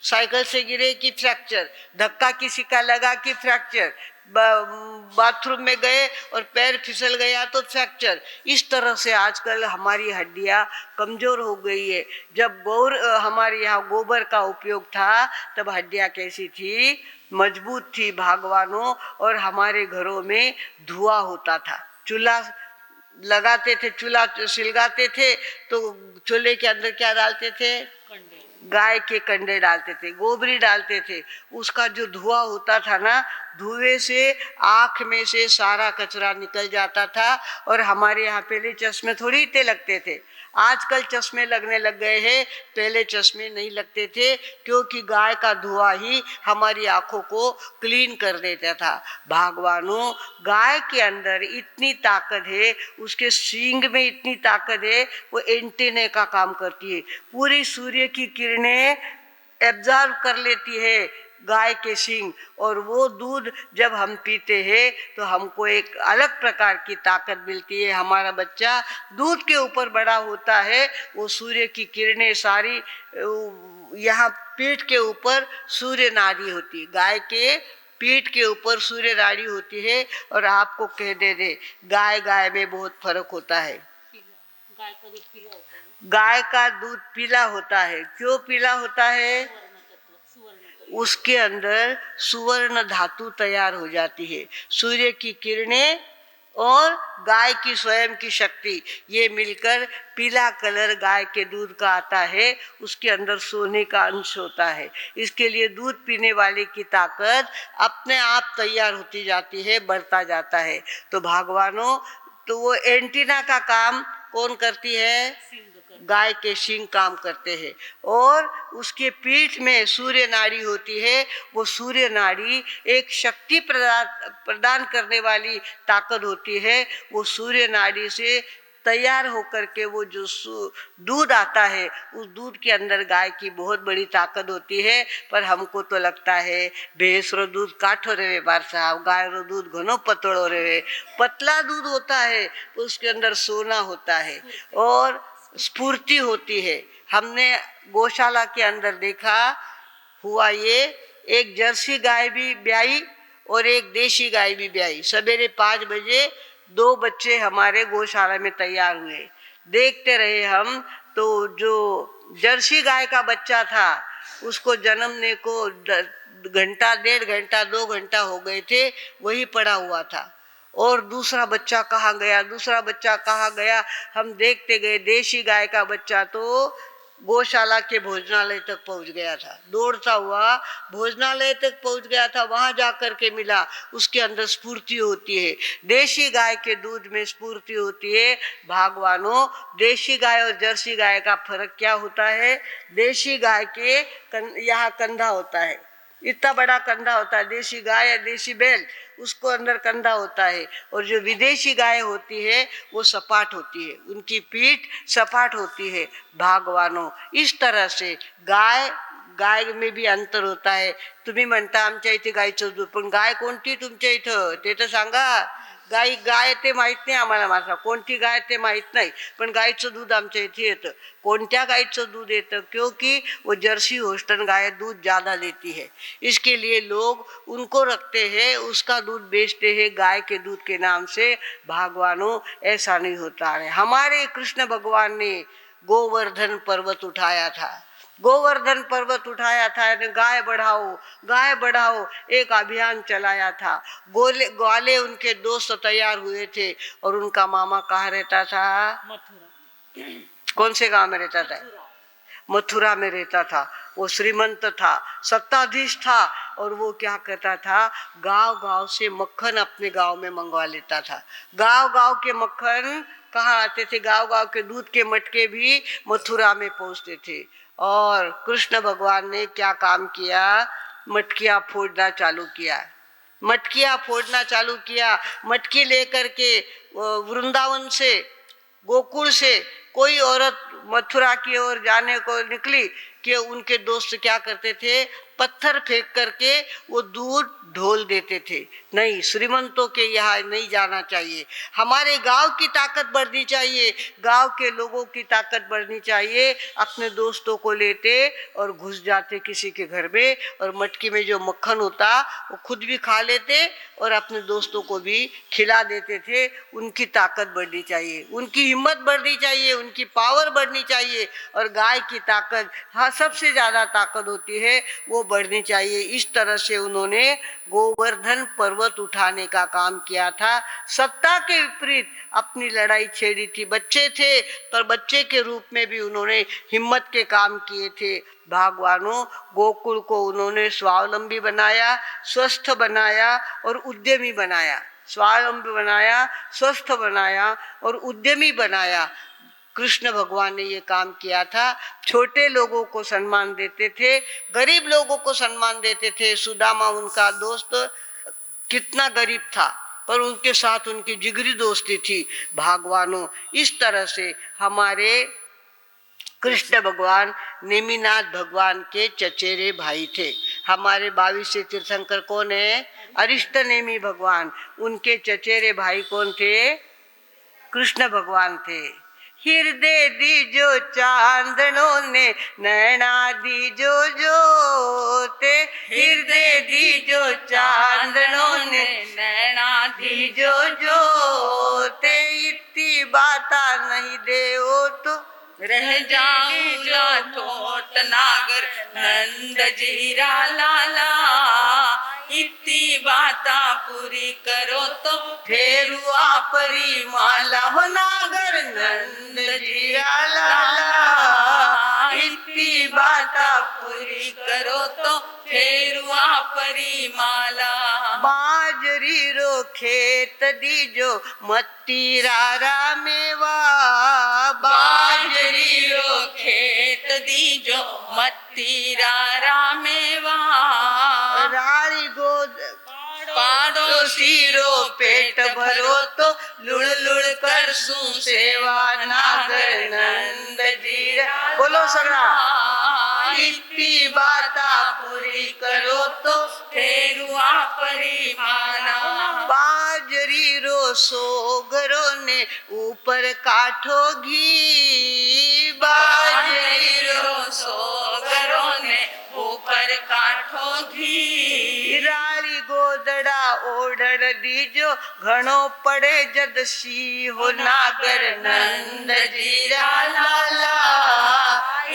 साइकिल से गिरे कि फ्रैक्चर, धक्का किसी का लगा कि फ्रैक्चर, बाथरूम में गए और पैर फिसल गया तो फ्रैक्चर। इस तरह से आजकल हमारी हड्डियां कमजोर हो गई है। जब हमारे यहाँ गोबर का उपयोग था तब हड्डियां कैसी थी? मजबूत थी भागवानों। और हमारे घरों में धुआं होता था, चूल्हा लगाते थे, चूल्हा सिलगाते थे तो चूल्हे के अंदर क्या डालते थे? गाय के कंडे डालते थे, गोबरी डालते थे। उसका जो धुआं होता था ना, धुएं से आँख में से सारा कचरा निकल जाता था। और हमारे यहाँ पहले चश्मे थोड़ी इतने लगते थे, आजकल चश्मे लगने लग गए हैं। पहले चश्मे नहीं लगते थे, क्योंकि गाय का धुआं ही हमारी आँखों को क्लीन कर देता था। भगवानों, गाय के अंदर इतनी ताकत है, उसके सींग में इतनी ताकत है, वो एंटीने का काम करती है। पूरी सूर्य की किरणें एब्जॉर्ब कर लेती है, गाय के सींग, और वो दूध जब हम पीते हैं तो हमको एक अलग प्रकार की ताकत मिलती है। हमारा बच्चा दूध के ऊपर बड़ा होता है, वो सूर्य की किरणें सारी यहाँ पीठ के ऊपर सूर्य नाड़ी होती, गाय के पीठ के ऊपर सूर्य नाड़ी होती है। और आपको कह दे गाय में बहुत फर्क होता है। गाय का दूध पीला होता है। क्यों पीला होता है? उसके अंदर सुवर्ण धातु तैयार हो जाती है। सूर्य की किरणें और गाय की स्वयं की शक्ति, ये मिलकर पीला कलर गाय के दूध का आता है। उसके अंदर सोने का अंश होता है। इसके लिए दूध पीने वाले की ताकत अपने आप तैयार होती जाती है, बढ़ता जाता है। तो भगवानों, तो वो एंटीना का काम कौन करती है? गाय के सींग काम करते हैं। और उसके पीठ में सूर्य नाड़ी होती है। वो सूर्य नाड़ी एक शक्ति प्रदान करने वाली ताकत होती है। वो सूर्य नाड़ी से तैयार होकर के वो जो दूध आता है, उस दूध के अंदर गाय की बहुत बड़ी ताकत होती है। पर हमको तो लगता है भैंस रो दूध काठो रहे बार साहब, गाय रो दूध घनो पतलो रहे। पतला दूध होता है तो उसके अंदर सोना होता है और स्फूर्ति होती है। हमने गौशाला के अंदर देखा हुआ, ये एक जर्सी गाय भी ब्याई और एक देशी गाय भी ब्याई। सवेरे 5 बजे 2 बच्चे हमारे गौशाला में तैयार हुए। देखते रहे हम, तो जो जर्सी गाय का बच्चा था उसको जन्मने को घंटा, 1.5 घंटा, 2 घंटा हो गए थे, वही पड़ा हुआ था। और दूसरा बच्चा कहाँ गया, दूसरा बच्चा कहाँ गया, हम देखते गए। देशी गाय का बच्चा तो गौशाला के भोजनालय तक पहुंच गया था, दौड़ता हुआ भोजनालय तक पहुंच गया था। वहां जाकर के मिला, उसके अंदर स्फूर्ति होती है। देशी गाय के दूध में स्फूर्ति होती है। भगवानों, देशी गाय और जर्सी गाय का फर्क क्या होता है? देशी गाय के यहाँ कंधा होता है, इतना बड़ा कंधा होता है। देशी गाय या देशी बैल, उसको अंदर कंधा होता है। और जो विदेशी गाय होती है वो सपाट होती है, उनकी पीठ सपाट होती है। भगवानों, इस तरह से गाय में भी अंतर होता है। तुम्ही म्हणता आमच्या इथे गायचं दूध, पण गाय कोणती तुमच्या इथं ते तर सांगा। गाय ते माहीत नाही आम्हाला, माझा कोणती गाय ते माहीत नाही, पण गायचं दूध आमच्या इथे येतं। कोणत्या गायचं दूध येतं? क्योंकि वो जर्सी होस्टन गाय दूध ज़्यादा देती है, इसके लिए लोग उनको रखते हैं, उसका दूध बेचते हैं गाय के दूध के नाम से। भगवानों, ऐसा नहीं होता है। हमारे कृष्ण भगवान ने गोवर्धन पर्वत उठाया था, गोवर्धन पर्वत उठाया था, गाय बढ़ाओ, गाय बढ़ाओ, एक अभियान चलाया था। ग्वाले उनके दोस्त तैयार हुए थे और उनका मामा कहाँ रहता था? मथुरा। कौन से गांव में रहता था? मथुरा में रहता था। वो श्रीमंत था, सत्ताधीश था, और वो क्या करता था? गांव गांव से मक्खन अपने गांव में मंगवा लेता था। गांव गांव के मक्खन कहाँ आते थे? गांव गांव के दूध के मटके भी मथुरा में पहुंचते थे। और कृष्ण भगवान ने क्या काम किया? मटकियाँ फोड़ना चालू किया, मटकियाँ फोड़ना चालू किया। मटकी लेकर के वृंदावन से, गोकुल से कोई औरत मथुरा की ओर जाने को निकली कि उनके दोस्त क्या करते थे? पत्थर फेंक करके वो दूध ढोल देते थे। नहीं, श्रीमंतों के यहाँ नहीं जाना चाहिए। हमारे गांव की ताकत बढ़नी चाहिए, गांव के लोगों की ताकत बढ़नी चाहिए। अपने दोस्तों को लेते और घुस जाते किसी के घर में, और मटकी में जो मक्खन होता वो खुद भी खा लेते और अपने दोस्तों को भी खिला देते थे। उनकी ताकत बढ़नी चाहिए, उनकी हिम्मत बढ़नी चाहिए, उनकी पावर बढ़नी चाहिए। और गाय की ताकत, हाँ, सबसे ज़्यादा ताकत होती है, वो बढ़नी चाहिए। इस तरह से उन्होंने गोवर्धन पर्वत उठाने का काम किया था। सत्ता के विपरीत अपनी लड़ाई छेड़ी थी। बच्चे थे, पर बच्चे के रूप में भी उन्होंने हिम्मत के काम किए थे। भगवानों, गोकुल को उन्होंने स्वावलंबी बनाया, स्वस्थ बनाया और उद्यमी बनाया। स्वावलंबी बनाया, स्वस्थ बनाया और उद्यमी बनाया। कृष्ण भगवान ने ये काम किया था। छोटे लोगों को सम्मान देते थे, गरीब लोगों को सम्मान देते थे। सुदामा उनका दोस्त कितना गरीब था, पर उनके साथ उनकी जिगरी दोस्ती थी। भगवानों, इस तरह से हमारे कृष्ण भगवान नेमिनाथ भगवान के चचेरे भाई थे। हमारे 22 तीर्थंकर कौन है? अरिष्टनेमी भगवान। उनके चचेरे भाई कौन थे? कृष्ण भगवान थे। हृदय दीजो चांदनों ने, नैना दीजो जोते, हृदय दीजो चांदनों ने, नैना दीजो जोते, इतनी बाता नहीं दे ओ तो रह जाऊंगा ठोट नागर नंद जीरा लाला, इतनी बाता पूरी करो तो फेरुआ परी माला हो नागर नंद जीरा लाला, इतनी बाता पूरी करो तो फेरुआ परी माला। बाजरी रो खेत दीजो मत्ती रारा मेवा, बाजरी रो खेत दीजो मत्ती रारा मेवा, रारी गोद पाड़ोसी रो पेट भरो तो लुड़ लुड़ कर सू सेवा नागर नंद जीरा। बोलो सगड़ा, इतनी बाता पूरी करो तो फेरुआ परी माला। बाजरी रो सोगरो ने ऊपर काठो घी, बाजरी रो सोगरों ने ऊपर काठो घी, रारी गोदड़ा ओढ़ण दीजो घणो पड़े जदसी हो नागर नंद जीरा लाला,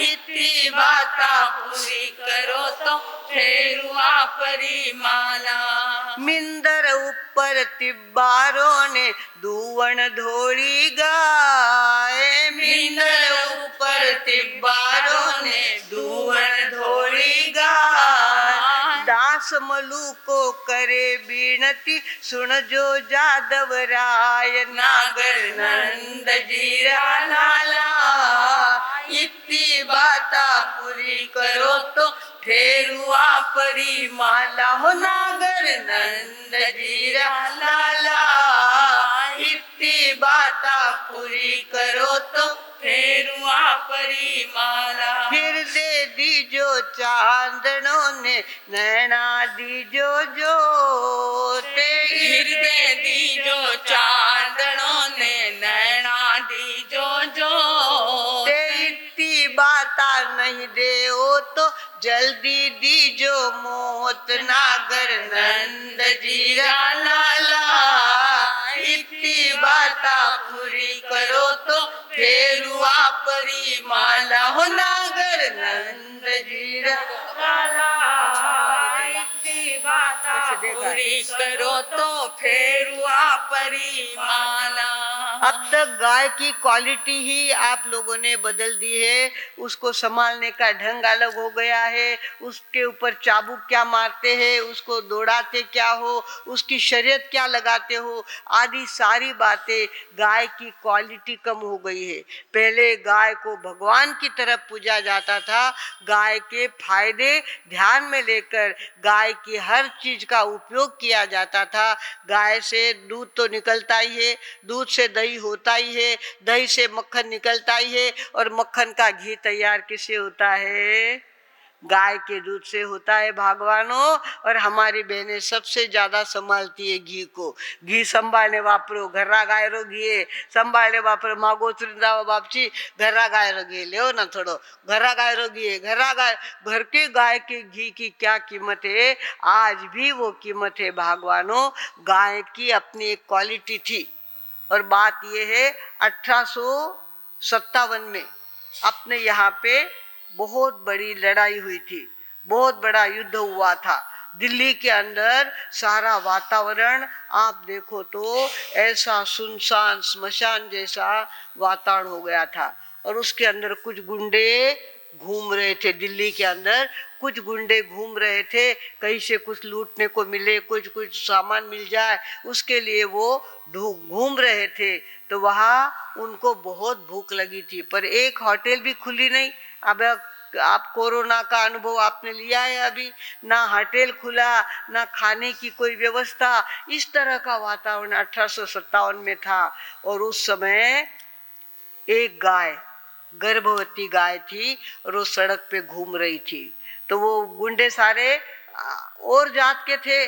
इतनी बाता पूरी करो तो फेरुआ परी माला। मिंदर ऊपर तिब्बारों ने दुवन धोड़ी गाय, मिंदर ऊपर तिब्बारों ने दुवन धोड़ी गाय, दास मलू को करे बीनती सुन जो जादव राय नागर नंद जीरा लाला, इतनी बाता पूरी करो तो फेरुआ परी माला हो नागर नंद जीरा लाला, इतनी बाता पूरी करो तो फेरुआ परी माला। फिर दे दीजो चांदनों ने, नैना दीजो जोते, हृदय दीजो चांदनों ने, नैना दीजो जोते, इतनी बाता नहीं दे ओ तो जल्दी दीजो मोत नागर नंद जीरा लाला, इतनी बाता पूरी करो तो फेरुआ परी माला हो नागर नंद जीरा लाला, इतनी बाता पूरी करो तो फेरुआ परी माला। अब तक गाय की क्वालिटी ही आप लोगों ने बदल दी है, उसको संभालने का ढंग अलग हो गया है, उसके ऊपर चाबुक क्या मारते हैं, उसको दौड़ाते क्या हो, उसकी शरीयत क्या लगाते हो, आदि सारी बातें, गाय की क्वालिटी कम हो गई है। पहले गाय को भगवान की तरफ पूजा जाता था, गाय के फायदे ध्यान में लेकर गाय की हर चीज का उपयोग किया जाता था। गाय से दूध तो निकलता ही है, दूध से दही होता ही है, दही से मक्खन निकलता ही है, और मक्खन का घी तैयार किससे होता है? गाय के दूध से होता है भगवानों। और हमारी बहनें सबसे ज्यादा संभालती है घी को। घी संभालने वापरो, घर्रा गाय रो घी संभालने वापरो, मागो चुरिंदा बापची घर्रा गाय रो घी ले ना थोड़ो, घर्रा गाय रो घी, घर्रा गाय, घर के गाय के घी की क्या कीमत है? आज भी वो कीमत है भगवानों। गाय की अपनी एक क्वालिटी थी। और बात ये है 1857 में अपने यहाँ पे बहुत बड़ी लड़ाई हुई थी, बहुत बड़ा युद्ध हुआ था। दिल्ली के अंदर सारा वातावरण आप देखो तो ऐसा सुनसान स्मशान जैसा वातावरण हो गया था। और उसके अंदर कुछ गुंडे घूम रहे थे, दिल्ली के अंदर कुछ गुंडे घूम रहे थे, कहीं से कुछ लूटने को मिले, कुछ सामान मिल जाए, उसके लिए वो घूम रहे थे। तो वहाँ उनको बहुत भूख लगी थी, पर एक होटल भी खुली नहीं। अब आप कोरोना का अनुभव आपने लिया है अभी, ना होटल खुला, ना खाने की कोई व्यवस्था। इस तरह का वातावरण 1857 में था। और उस समय एक गाय, गर्भवती गाय थी, और वो सड़क पे घूम रही थी। तो वो गुंडे सारे और जात के थे,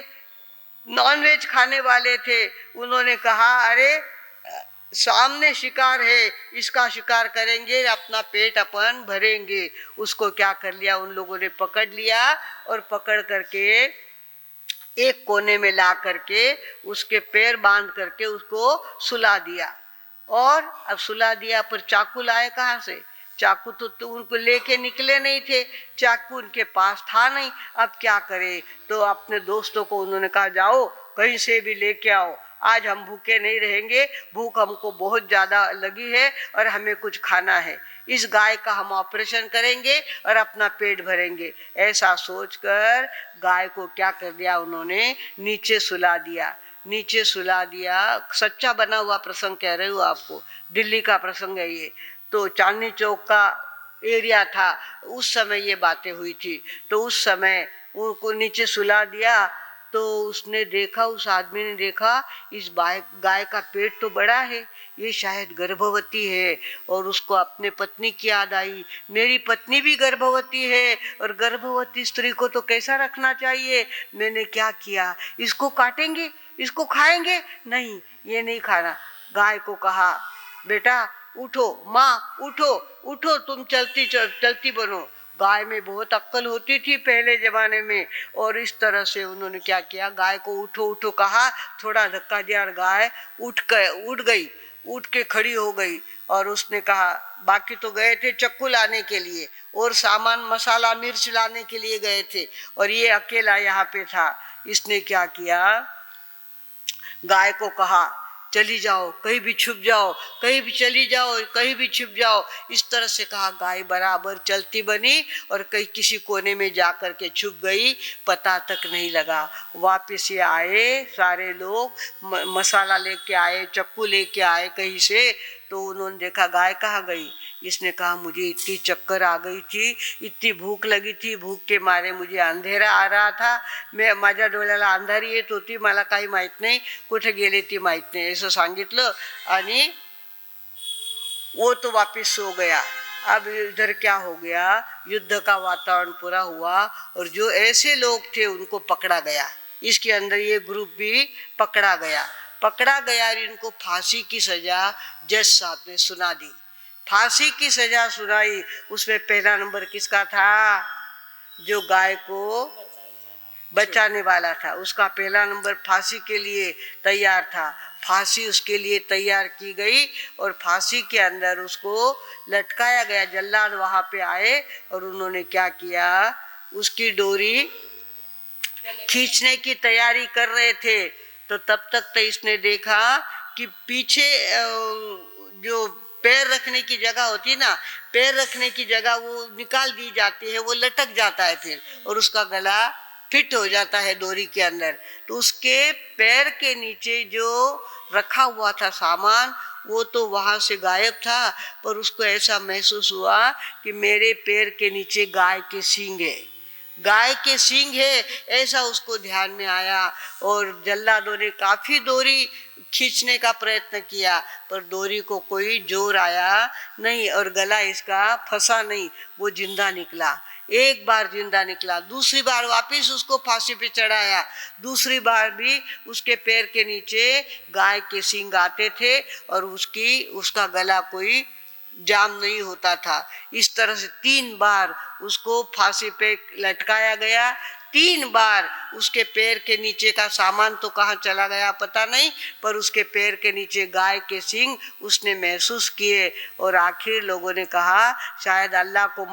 नॉनवेज खाने वाले थे। उन्होंने कहा अरे सामने शिकार है, इसका शिकार करेंगे, अपना पेट अपन भरेंगे। उसको क्या कर लिया उन लोगों ने, पकड़ लिया और पकड़ करके एक कोने में ला करके उसके पैर बांध करके उसको सुला दिया। और अब सुला दिया, पर चाकू लाए कहाँ से? चाकू तो उनको लेके निकले नहीं थे, चाकू उनके पास था नहीं। अब क्या करे? तो अपने दोस्तों को उन्होंने कहा जाओ कहीं से भी लेके आओ, आज हम भूखे नहीं रहेंगे, भूख हमको बहुत ज़्यादा लगी है और हमें कुछ खाना है। इस गाय का हम ऑपरेशन करेंगे और अपना पेट भरेंगे। ऐसा सोचकर गाय को क्या कर दिया उन्होंने, नीचे सुला दिया। नीचे सुला दिया, सच्चा बना हुआ प्रसंग कह रही हूँ आपको, दिल्ली का प्रसंग है ये। तो चांदनी चौक का एरिया था, उस समय ये बातें हुई थी। तो उस समय उनको नीचे सुला दिया तो उसने देखा, उस आदमी ने देखा इस गाय का पेट तो बड़ा है, ये शायद गर्भवती है। और उसको अपने पत्नी की याद आई, मेरी पत्नी भी गर्भवती है और गर्भवती स्त्री को तो कैसा रखना चाहिए, मैंने क्या किया, इसको काटेंगे, इसको खाएंगे? नहीं, ये नहीं खाना। गाय को कहा बेटा उठो, माँ उठो उठो, तुम चलती बनो। गाय में बहुत अक्ल होती थी पहले जमाने में। और इस तरह से उन्होंने क्या किया, गाय को उठो उठो कहा, थोड़ा धक्का दिया और गाय उठ गई, उठ के खड़ी हो गई। और उसने कहा, बाकी तो गए थे चक्कू लाने के लिए और सामान मसाला मिर्च लाने के लिए गए थे, और ये अकेला यहाँ पे था। इसने क्या किया, गाय को कहा चली जाओ, कहीं भी छुप जाओ, कहीं भी चली जाओ, कहीं भी छुप जाओ। इस तरह से कहा, गाय बराबर चलती बनी और कहीं किसी कोने में जा कर के छुप गई, पता तक नहीं लगा। वापस ये आए सारे लोग, मसाला लेके आए, चक्कू लेके आए कहीं से। तो उन्होंने देखा गाय कहाँ गई। इसने कहा मुझे इतनी चक्कर आ गई थी, इतनी भूख लगी थी, भूख के मारे मुझे अंधेरा आ रहा था, मैं माझ्या डोळ्याला अंधारी येत होती, मला काही माहित नाही, कुठे गेली ती माहित नाही, ऐसा सांगितलं आणि वो तो वापस सो गया। अब इधर क्या हो गया, युद्ध का वातावरण पूरा हुआ और जो ऐसे लोग थे उनको पकड़ा गया। इसके अंदर ये ग्रुप भी पकड़ा गया और इनको फांसी की सजा जज साहब ने सुना दी। फांसी की सजा सुनाई, उसमें पहला नंबर किसका था, जो गाय को बचाने वाला था, उसका पहला नंबर फांसी के लिए तैयार था। फांसी उसके लिए तैयार की गई और फांसी के अंदर उसको लटकाया गया। जल्लाद वहां पे आए और उन्होंने क्या किया, उसकी डोरी खींचने की तैयारी कर रहे थे। तो तब तक तो इसने देखा कि पीछे जो पैर रखने की जगह होती ना, पैर रखने की जगह वो निकाल दी जाती है, वो लटक जाता है फिर, और उसका गला फिट हो जाता है डोरी के अंदर। तो उसके पैर के नीचे जो रखा हुआ था सामान, वो तो वहां से गायब था, पर उसको ऐसा महसूस हुआ कि मेरे पैर के नीचे गाय के सींग है, गाय के सींग है, ऐसा उसको ध्यान में आया। और जल्लादों ने काफी डोरी खींचने का प्रयत्न किया, पर डोरी को कोई जोर आया नहीं और गला इसका फंसा नहीं, वो जिंदा निकला। एक बार जिंदा निकला, दूसरी बार वापस उसको फांसी पे चढ़ाया, दूसरी बार भी उसके पैर के नीचे गाय के सींग आते थे और उसका गला कोई जाम नहीं होता था। इस तरह से 3 बार उसको फांसी पे लटकाया गया। 3 बार उसके पैर के नीचे का सामान तो कहाँ चला गया पता नहीं, पर उसके पैर के नीचे गाय के सींग उसने महसूस किए। और आखिर लोगों ने कहा शायद अल्लाह को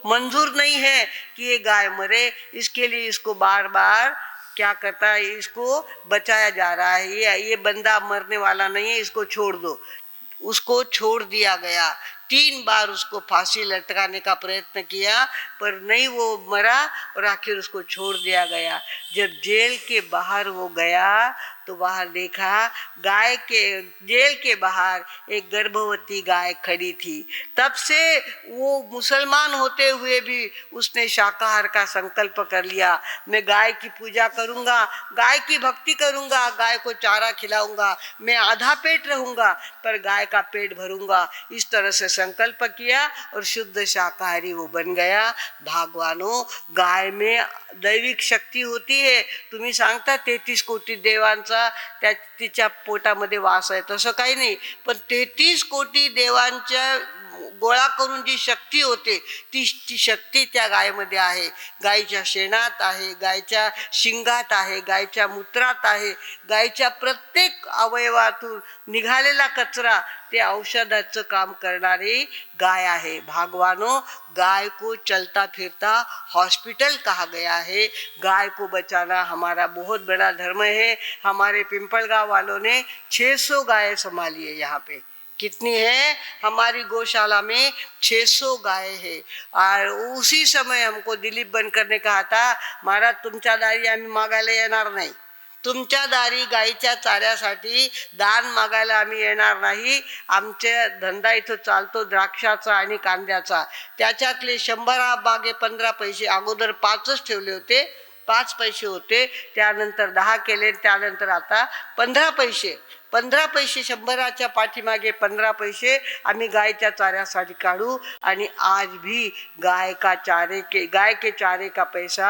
मंजूर नहीं है कि ये गाय मरे, इसके लिए इसको बार बार क्या करता है, इसको बचाया जा रहा है, ये बंदा मरने वाला नहीं है, इसको छोड़ दो। उसको छोड़ दिया गया। 3 बार उसको फांसी लटकाने का प्रयत्न किया, पर नहीं वो मरा और आखिर उसको छोड़ दिया गया। जब जेल के बाहर वो गया तो बाहर देखा गाय के जेल के बाहर एक गर्भवती गाय खड़ी थी। तब से वो मुसलमान होते हुए भी उसने शाकाहार का संकल्प कर लिया। मैं गाय की पूजा करूंगा, गाय की भक्ति करूंगा, गाय को चारा खिलाऊंगा, मैं आधा पेट रहूंगा पर गाय का पेट भरूंगा। इस तरह से संकल्प किया और शुद्ध शाकाहारी वो बन गया। भागवानो, गाय में दैविक शक्ती होती है। तुम्ही सांगता 33 कोटी देवांचा तिच्या पोटामध्ये वास आहे, तसं काही नाही, पण 33 कोटी देवांच्या गोळा करून जी शक्ती होते ती शक्ती त्या गायमध्ये आहे. गायच्या शेणात आहे, गायच्या शिंगात आहे, गायच्या मूत्रात आहे, गायच्या प्रत्येक अवयवातून निघालेला कचरा ते औषधाचं काम करणारी गाय आहे. भागवानो, गाय को चलता फिरता हॉस्पिटल कहा गया है। गाय को बचाना हमारा बहुत बड़ा धर्म है। हमारे पिंपलगांव वालों ने 600 गायें संभाली है। यहाँ पे कितनी है? हमारी गौशाला में 600 गाय है। और उसी समय हमको दिलीप बनकर ने कहा था, महाराज तुमच्या दारी आम्ही मागायला येणार नाही, तुमच्या दारी गाईच्या चाऱ्यासाठी दान मागायला आम्ही येणार नाही. आमचे धंदा इथं चालतो द्राक्षाचा आणि कांद्याचा. त्याच्यातले 100 बागे 15 पैसे, अगोदर 5च ठेवले होते, 5 पैसे होते, त्यानंतर 10 केले, त्यानंतर आता 15 पैसे. 15 पैसे 100च्या पाठीमागे 15 पैसे आम्ही गायच्या चाऱ्यासाठी काढू. आणि आज भी गाय के चारे का पैसा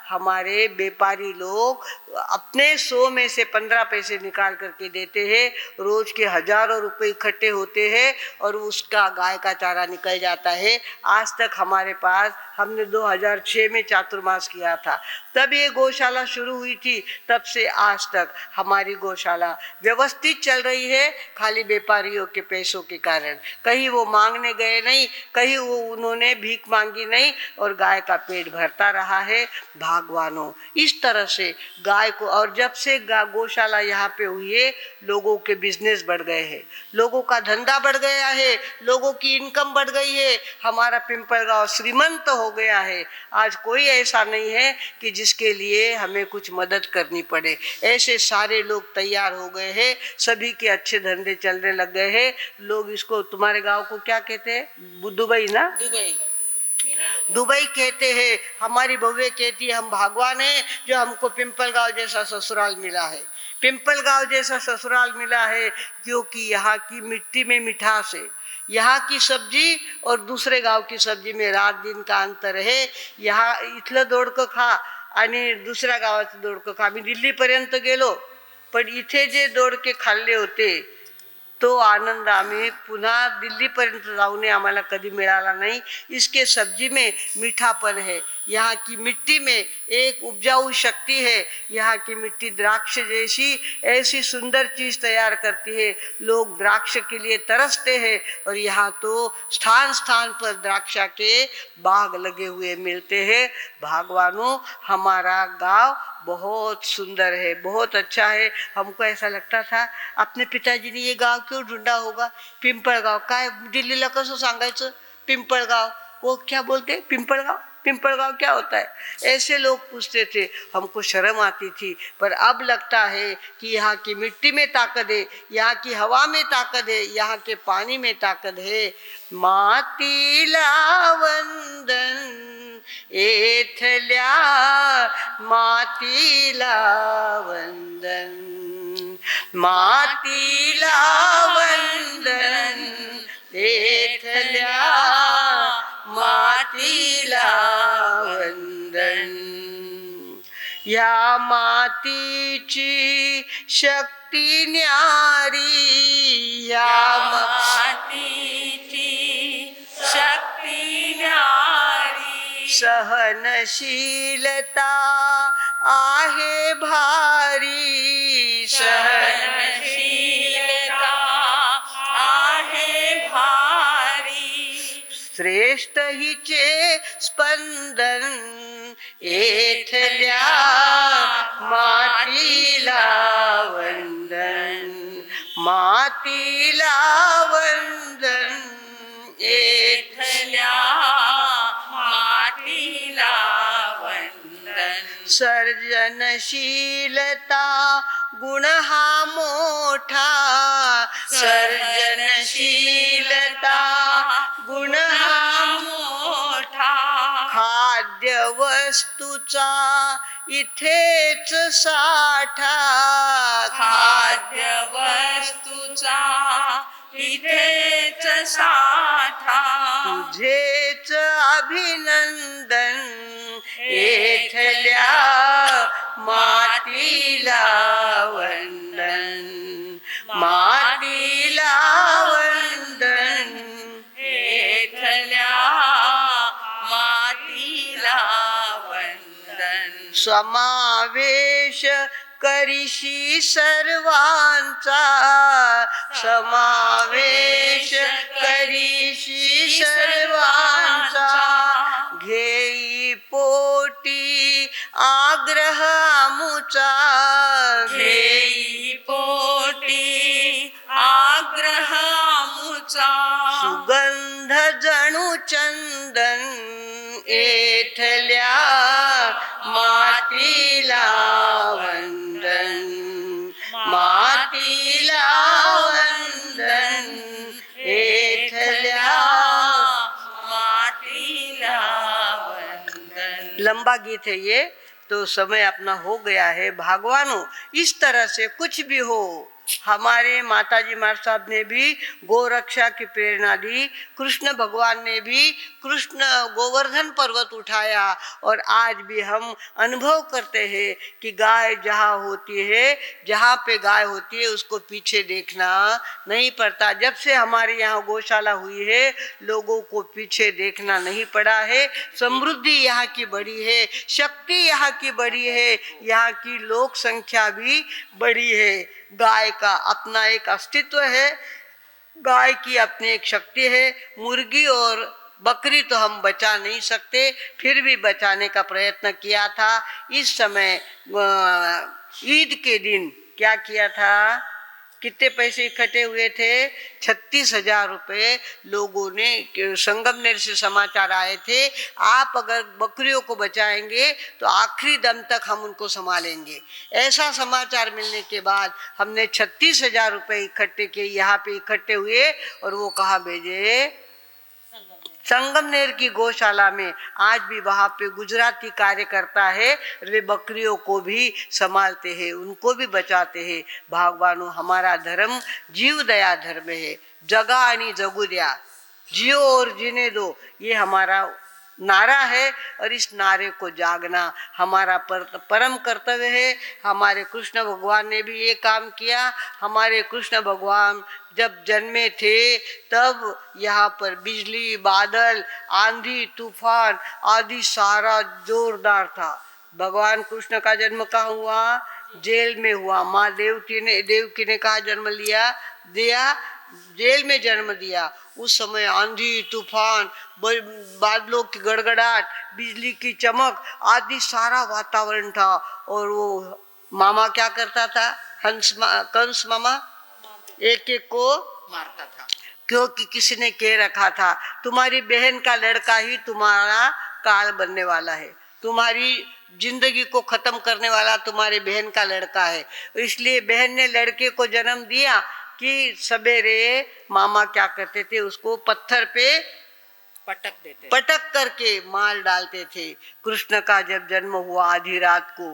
हमारे व्यापारी लोग अपने 100 में से 15 पैसे निकाल करके देते हैं. रोज के हजारों रुपए इकट्ठे होते हैं और उसका गाय का चारा निकल जाता है. आज तक हमारे पास, हमने 2006 में चातुर्मास किया था, तब ये गौशाला शुरू हुई थी. तब से आज तक हमारी गौशाला व्यवस्थित चल रही है, खाली व्यापारियों के पैसों के कारण. कहीं वो मांगने गए नहीं, कहीं वो उन्होंने भीख मांगी नहीं और गाय का पेट भरता रहा है. भागवानों, इस तरह से गाय को, और जब से गौशाला यहाँ पे हुई है, लोगों के बिजनेस बढ़ गए हैं, लोगों का धंधा बढ़ गया है, लोगों की इनकम बढ़ गई है. हमारा पिंपलगांव श्रीमंत हो गया है. आज कोई ऐसा नहीं है कि जिसके लिए हमें कुछ मदद करनी पड़े. ऐसे सारे लोग तैयार हो गए हैं, सभी के अच्छे धंधे चलने लग गए हैं. लोग इसको, तुम्हारे गांव को क्या कहते हैं? दुबई ना? दुबई कहते हैं. हमारी भव्य कहती है हम भगवान हैं जो हमको पिंपलगांव जैसा ससुराल मिला है. पिंपलगांव जैसा ससुराल मिला है क्योंकि यहाँ की मिट्टी में मिठास है. यहाँ की सब्जी और दूसरे गांव की सब्जी में रात दिन का अंतर है. यहाँ इथलं दोडकं खा आणि दुसऱ्या गावाचं दोडकं खा. आम्ही दिल्लीपर्यंत गेलो, पण इथे जे दोडके खाल्ले होते तो आनंद आम्ही पुन्हा दिल्लीपर्यंत जाऊन आम्हाला कधी मिळाला नाही. इसके सब्जी में मीठापन है. यहाँ की मिट्टी में एक उपजाऊ शक्ति है. यहाँ की मिट्टी द्राक्ष जैसी ऐसी सुंदर चीज तैयार करती है. लोग द्राक्ष के लिए तरसते हैं और यहाँ तो स्थान स्थान पर द्राक्षा के बाग लगे हुए मिलते हैं. भागवानों, हमारा गांव बहुत सुंदर है, बहुत अच्छा है. हमको ऐसा लगता था अपने पिताजी ने ये गांव क्यों ढूंढा होगा. पिंपळगाव काय, दिल्लीला कसं सांगायचं पिंपळगाव, वो क्या बोलते पिंपळगाव, पिंपळगाव क्या होता है, ऐसे लोग पूछते थे. हमको शर्म आती थी, पर अब लगता है कि यहाँ की मिट्टी में ताकत है, यहाँ की हवा में ताकत है, यहाँ के पानी में ताकत है. मातीला वंदन एथल्या मातीला वंदन, मातीला वंदन एथल्या मातीला वंदन. या मातीची शक्ती न्यारी, या मातीची शक्ती न्यारी, सहनशीलता आहे भारी, सहनशीलता आहे भारी. श्रेष्ठ हिचे स्पंदन एथल्या मातीला वंदन, मातीला वंदन एथल्या मातीला वंदन. सर्जनशीलता गुण हा मोठा, सर्जनशीलता गुण हा मोठा, खाद्य वस्तूचा इथेच साठा, खाद्य वस्तूचा इथेच साठा, तुझेच अभिनंदन येथल्या मातीला वंदन, मातीला वंदन, येथल्या मातीला वंदन. समावेश करीशी सर्वांचा, समावेश करीशी सर्वांचा, घेई पोटी आग्रह आमुचा, घेई पोटी आग्रह आमुचा, सुगंध जणू चंदन येथल्या मातीला वंदन, मातीला वंदन, येथल्या मातीला वंदन. लंबा गीत है ये, तो समय अपना हो गया है। भगवानों, इस तरह से कुछ भी हो, हमारे माताजी महाराज साहब ने भी गोरक्षा की प्रेरणा दी, कृष्ण भगवान ने भी कृष्ण गोवर्धन पर्वत उठाया, और आज भी हम अनुभव करते हैं कि गाय जहाँ होती है, जहाँ पे गाय होती है उसको पीछे देखना नहीं पड़ता। जब से हमारे यहाँ गौशाला हुई है, लोगों को पीछे देखना नहीं पड़ा है। समृद्धि यहाँ की बड़ी है, शक्ति यहाँ की बड़ी है, यहाँ की लोक संख्या भी बड़ी है। गाय का अपना एक अस्तित्व है, गाय की अपनी एक शक्ति है। मुर्गी और बकरी तो हम बचा नहीं सकते, फिर भी बचाने का प्रयत्न किया था। इस समय ईद के दिन क्या किया था, कितने पैसे इकट्ठे हुए थे, 36,000 रुपये लोगों ने, संगमनेर से समाचार आए थे, आप अगर बकरियों को बचाएंगे तो आखिरी दम तक हम उनको संभालेंगे। ऐसा समाचार मिलने के बाद हमने 36,000 रुपये इकट्ठे किए, यहाँ पे इकट्ठे हुए, और वो कहाँ भेजे, संगमनेर की गौशाला में। आज भी वहाँ पे गुजराती कार्यकर्ता है, वे बकरियों को भी संभालते हैं, उनको भी बचाते हैं। भगवानों, हमारा धर्म जीव दया धर्म है, जगा आणि जगू द्या, जियो और जीने दो, ये हमारा नारा है, और इस नारे को जागना हमारा परम कर्तव्य है। हमारे कृष्ण भगवान ने भी ये काम किया। हमारे कृष्ण भगवान जब जन्मे थे तब यहाँ पर बिजली, बादल, आंधी, तूफान आदि सारा जोरदार था। भगवान कृष्ण का जन्म कहाँ हुआ, जेल में हुआ। माँ देवकी ने कहा जन्म दिया, जेल में जन्म दिया। उस समय आंधी, तूफान, बादलों की गड़गड़ाहट, बिजली की चमक आदि सारा वातावरण था। और वो मामा क्या करता था, कंस मामा एक एक को मारता था, क्योंकि किसी ने कह रखा था तुम्हारी बहन का लड़का ही तुम्हारा काल बनने वाला है, तुम्हारी जिंदगी को खत्म करने वाला तुम्हारी बहन का लड़का है। इसलिए बहन ने लड़के को जन्म दिया कि सवेरे मामा क्या करते थे, उसको पत्थर पे पटक करके मार डालते थे। कृष्ण का जब जन्म हुआ आधी रात को,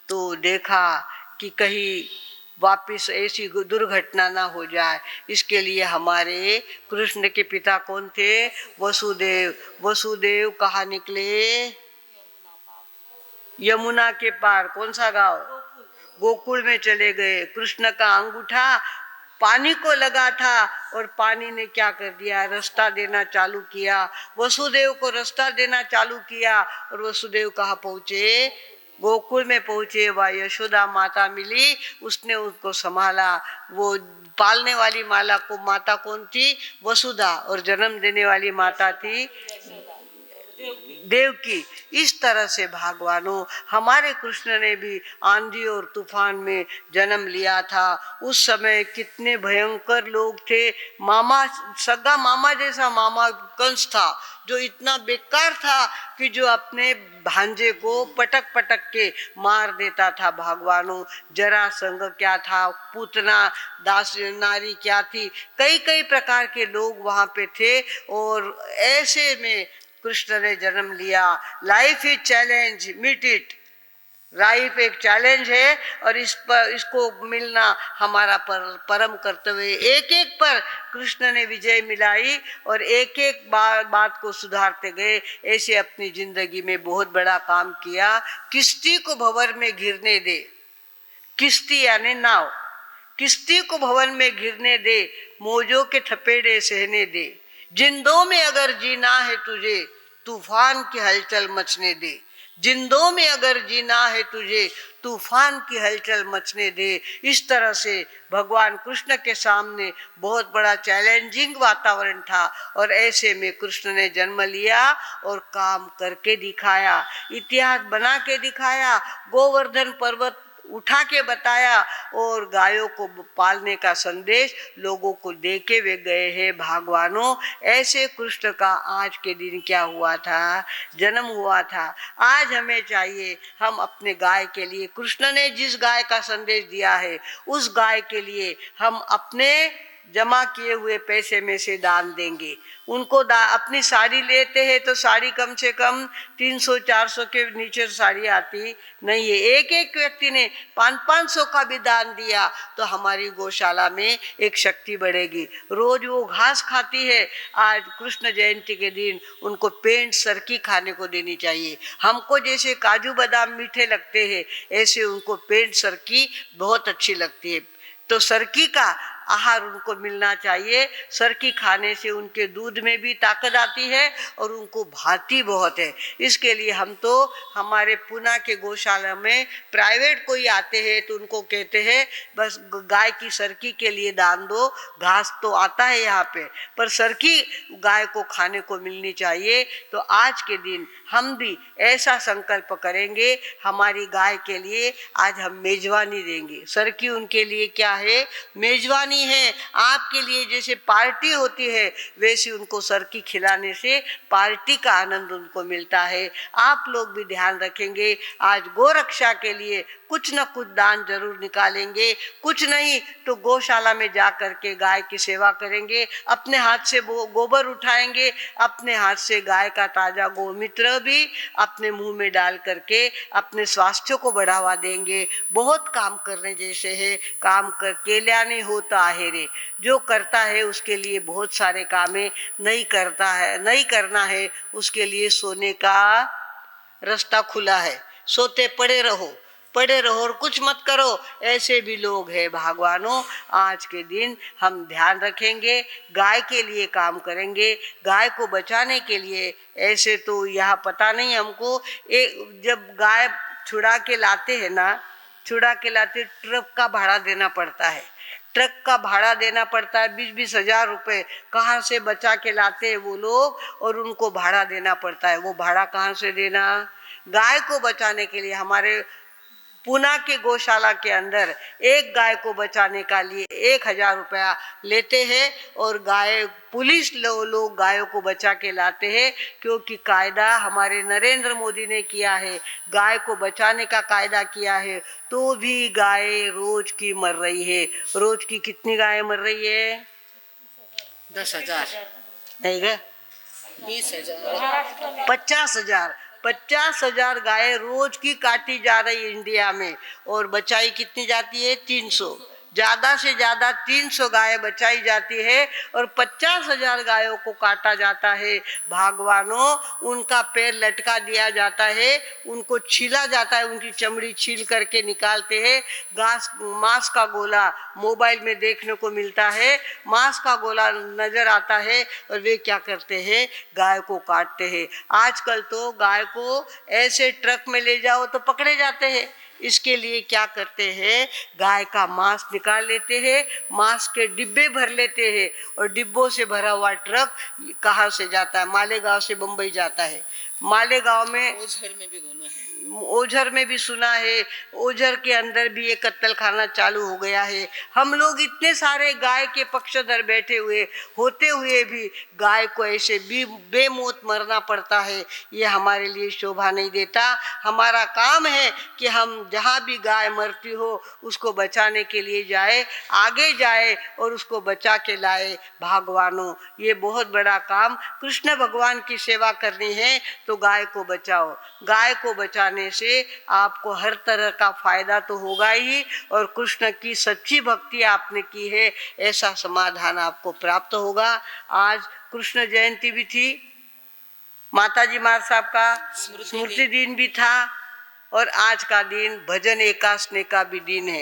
तो देखा कि कहीं वापिस ऐसी दुर्घटना ना हो जाए, इसके लिए हमारे कृष्ण के पिता कौन थे, वसुदेव। वसुदेव कहाँ निकले, यमुना के पार, कौन सा गांव, गोकुल में चले गए। कृष्ण का अंगूठा पानी को लगा था, और पानी ने क्या कर दिया, रास्ता देना चालू किया, वसुदेव को रास्ता देना चालू किया। और वसुदेव कहाँ पहुँचे, गोकुल में पहुँचे। वह यशोदा माता मिली, उसने उनको संभाला। वो पालने वाली माला को माता कौन थी, वसुधा, और जन्म देने वाली माता थी देवकी। इस तरह से भगवानों हमारे कृष्ण ने भी आंधी और तूफान में जन्म लिया था। उस समय कितने भयंकर लोग थे। मामा, सगा मामा जैसा मामा कंस था, जो इतना बेकार था कि जो अपने भांजे को पटक पटक के मार देता था। भगवानों जरासंध क्या था, पूतना दास नारी क्या थी, कई कई प्रकार के लोग वहाँ पे थे। और ऐसे में कृष्ण ने जन्म लिया। Life is challenge, meet it. Life एक चैलेंज है और इसको मिलना हमारा परम कर्तव्य। एक एक पर कृष्ण ने विजय मिलाई और एक एक बात को सुधारते गए। ऐसे अपनी जिंदगी में बहुत बड़ा काम किया। किश्ती को भंवर में गिरने दे, किश्ती यानी नाव, किश्ती को भवन में गिरने दे, मौजों के थपेड़े सहने दे। जिंदों में अगर जीना है तुझे, तूफान की हलचल मचने दे। जिंदों में अगर जीना है तुझे, तूफान की हलचल मचने दे। इस तरह से भगवान कृष्ण के सामने बहुत बड़ा चैलेंजिंग वातावरण था और ऐसे में कृष्ण ने जन्म लिया और काम करके दिखाया, इतिहास बना के दिखाया, गोवर्धन पर्वत उठा के बताया और गायों को पालने का संदेश लोगों को दे के वे गए हैं। भगवानों ऐसे कृष्ण का आज के दिन क्या हुआ था, जन्म हुआ था। आज हमें चाहिए हम अपने गाय के लिए, कृष्ण ने जिस गाय का संदेश दिया है उस गाय के लिए हम अपने जमा किए हुए पैसे में से दान देंगे। उनको अपनी साड़ी लेते हैं तो साड़ी कम से कम 300-400 के नीचे साड़ी आती नहीं है। एक एक व्यक्ति ने 500-500 का भी दान दिया तो हमारी गौशाला में एक शक्ति बढ़ेगी। रोज वो घास खाती है, आज कृष्ण जयंती के दिन उनको पेंट सरकी खाने को देनी चाहिए। हमको जैसे काजू बादाम मीठे लगते हैं ऐसे उनको पेंट सरकी बहुत अच्छी लगती है। तो सरकी का आहार उनको मिलना चाहिए। सरकी खाने से उनके दूध में भी ताकत आती है और उनको भाती बहुत है। इसके लिए हम तो हमारे पुणे के गौशाला में प्राइवेट कोई आते हैं तो उनको कहते हैं बस गाय की सरकी के लिए दान दो। घास तो आता है यहाँ पे, पर सरकी गाय को खाने को मिलनी चाहिए। तो आज के दिन हम भी ऐसा संकल्प करेंगे, हमारी गाय के लिए आज हम मेजबानी देंगे। सरकी उनके लिए क्या है, मेजबानी है। आपके लिए जैसे पार्टी होती है वैसे उनको सरकी खिलाने से पार्टी का आनंद उनको मिलता है। आप लोग भी ध्यान रखेंगे, आज गोरक्षा के लिए कुछ न कुछ दान जरूर निकालेंगे। कुछ नहीं तो गौशाला में जा करके गाय की सेवा करेंगे, अपने हाथ से गोबर उठाएंगे, अपने हाथ से गाय का ताजा गोमित्र भी अपने मुंह में डाल करके अपने स्वास्थ्य को बढ़ावा देंगे। बहुत काम करने जैसे है, काम करके लाने होता है रे। जो करता है उसके लिए बहुत सारे कामें, नहीं करता है, नहीं करना है उसके लिए सोने का रास्ता खुला है। सोते पड़े रहो, पड़े रहो और कुछ मत करो, ऐसे भी लोग हैं। भगवानों आज के दिन हम ध्यान रखेंगे, गाय के लिए काम करेंगे, गाय को बचाने के लिए। ऐसे तो यहाँ पता नहीं हमको, जब गाय छुड़ा के लाते हैं ना, छुड़ा के लाते ट्रक का भाड़ा देना पड़ता है, ट्रक का भाड़ा देना पड़ता है। 20-20 हजार रुपये कहाँ से बचा के लाते हैं वो लोग और उनको भाड़ा देना पड़ता है। वो भाड़ा कहाँ से देना, गाय को बचाने के लिए। हमारे पुणे के गौशाला के अंदर एक गाय को बचाने का लिए 1000 रुपया लेते हैं और गाय पुलिस लोग गायों को बचा के लाते हैं, क्योंकि कायदा हमारे नरेंद्र मोदी ने किया है, गाय को बचाने का कायदा किया है। तो भी गाय रोज की मर रही है। रोज की कितनी गायें मर रही है? 10,000, नहीं गे, 20,000, 50,000। 50,000 गायें रोज की काटी जा रही है इंडिया में और बचाई कितनी जाती है? 300। ज्यादा से ज्यादा 300 गायें बचाई जाती है और 50,000 गायों को काटा जाता है। भगवानों उनका पैर लटका दिया जाता है, उनको छीला जाता है, उनकी चमड़ी छील करके निकालते हैं। मांस का गोला मोबाइल में देखने को मिलता है, मांस का गोला नजर आता है और वे क्या करते हैं, गाय को काटते हैं। आजकल तो गाय को ऐसे ट्रक में ले जाओ तो पकड़े जाते हैं, इसके लिए क्या करते हैं, गाय का मांस निकाल लेते हैं, मांस के डिब्बे भर लेते हैं और डिब्बों से भरा हुआ ट्रक कहाँ से जाता है, मालेगांव से बम्बई जाता है। मालेगांव में ओझर में भी गुना है, ओझर में भी सुना है, ओझर के अंदर भी ये कत्ल खाना चालू हो गया है। हम लोग इतने सारे गाय के पक्षधर बैठे हुए होते हुए भी गाय को ऐसे बेमौत मरना पड़ता है, ये हमारे लिए शोभा नहीं देता। हमारा काम है कि हम जहाँ भी गाय मरती हो उसको बचाने के लिए जाए, आगे जाए और उसको बचा के लाए। भगवानों, ये बहुत बड़ा काम, कृष्ण भगवान की सेवा करनी है तो गाय को बचाओ। गाय को बचाने से आपको हर तरह का फायदा तो होगा ही, और कृष्ण की सच्ची भक्ति आपने की है ऐसा समाधान आपको प्राप्त होगा। आज कृष्ण जयंती भी थी, माताजी मार साहब का स्मृति दिन भी था, और आज का दिन भजन एकादशी का भी दिन है।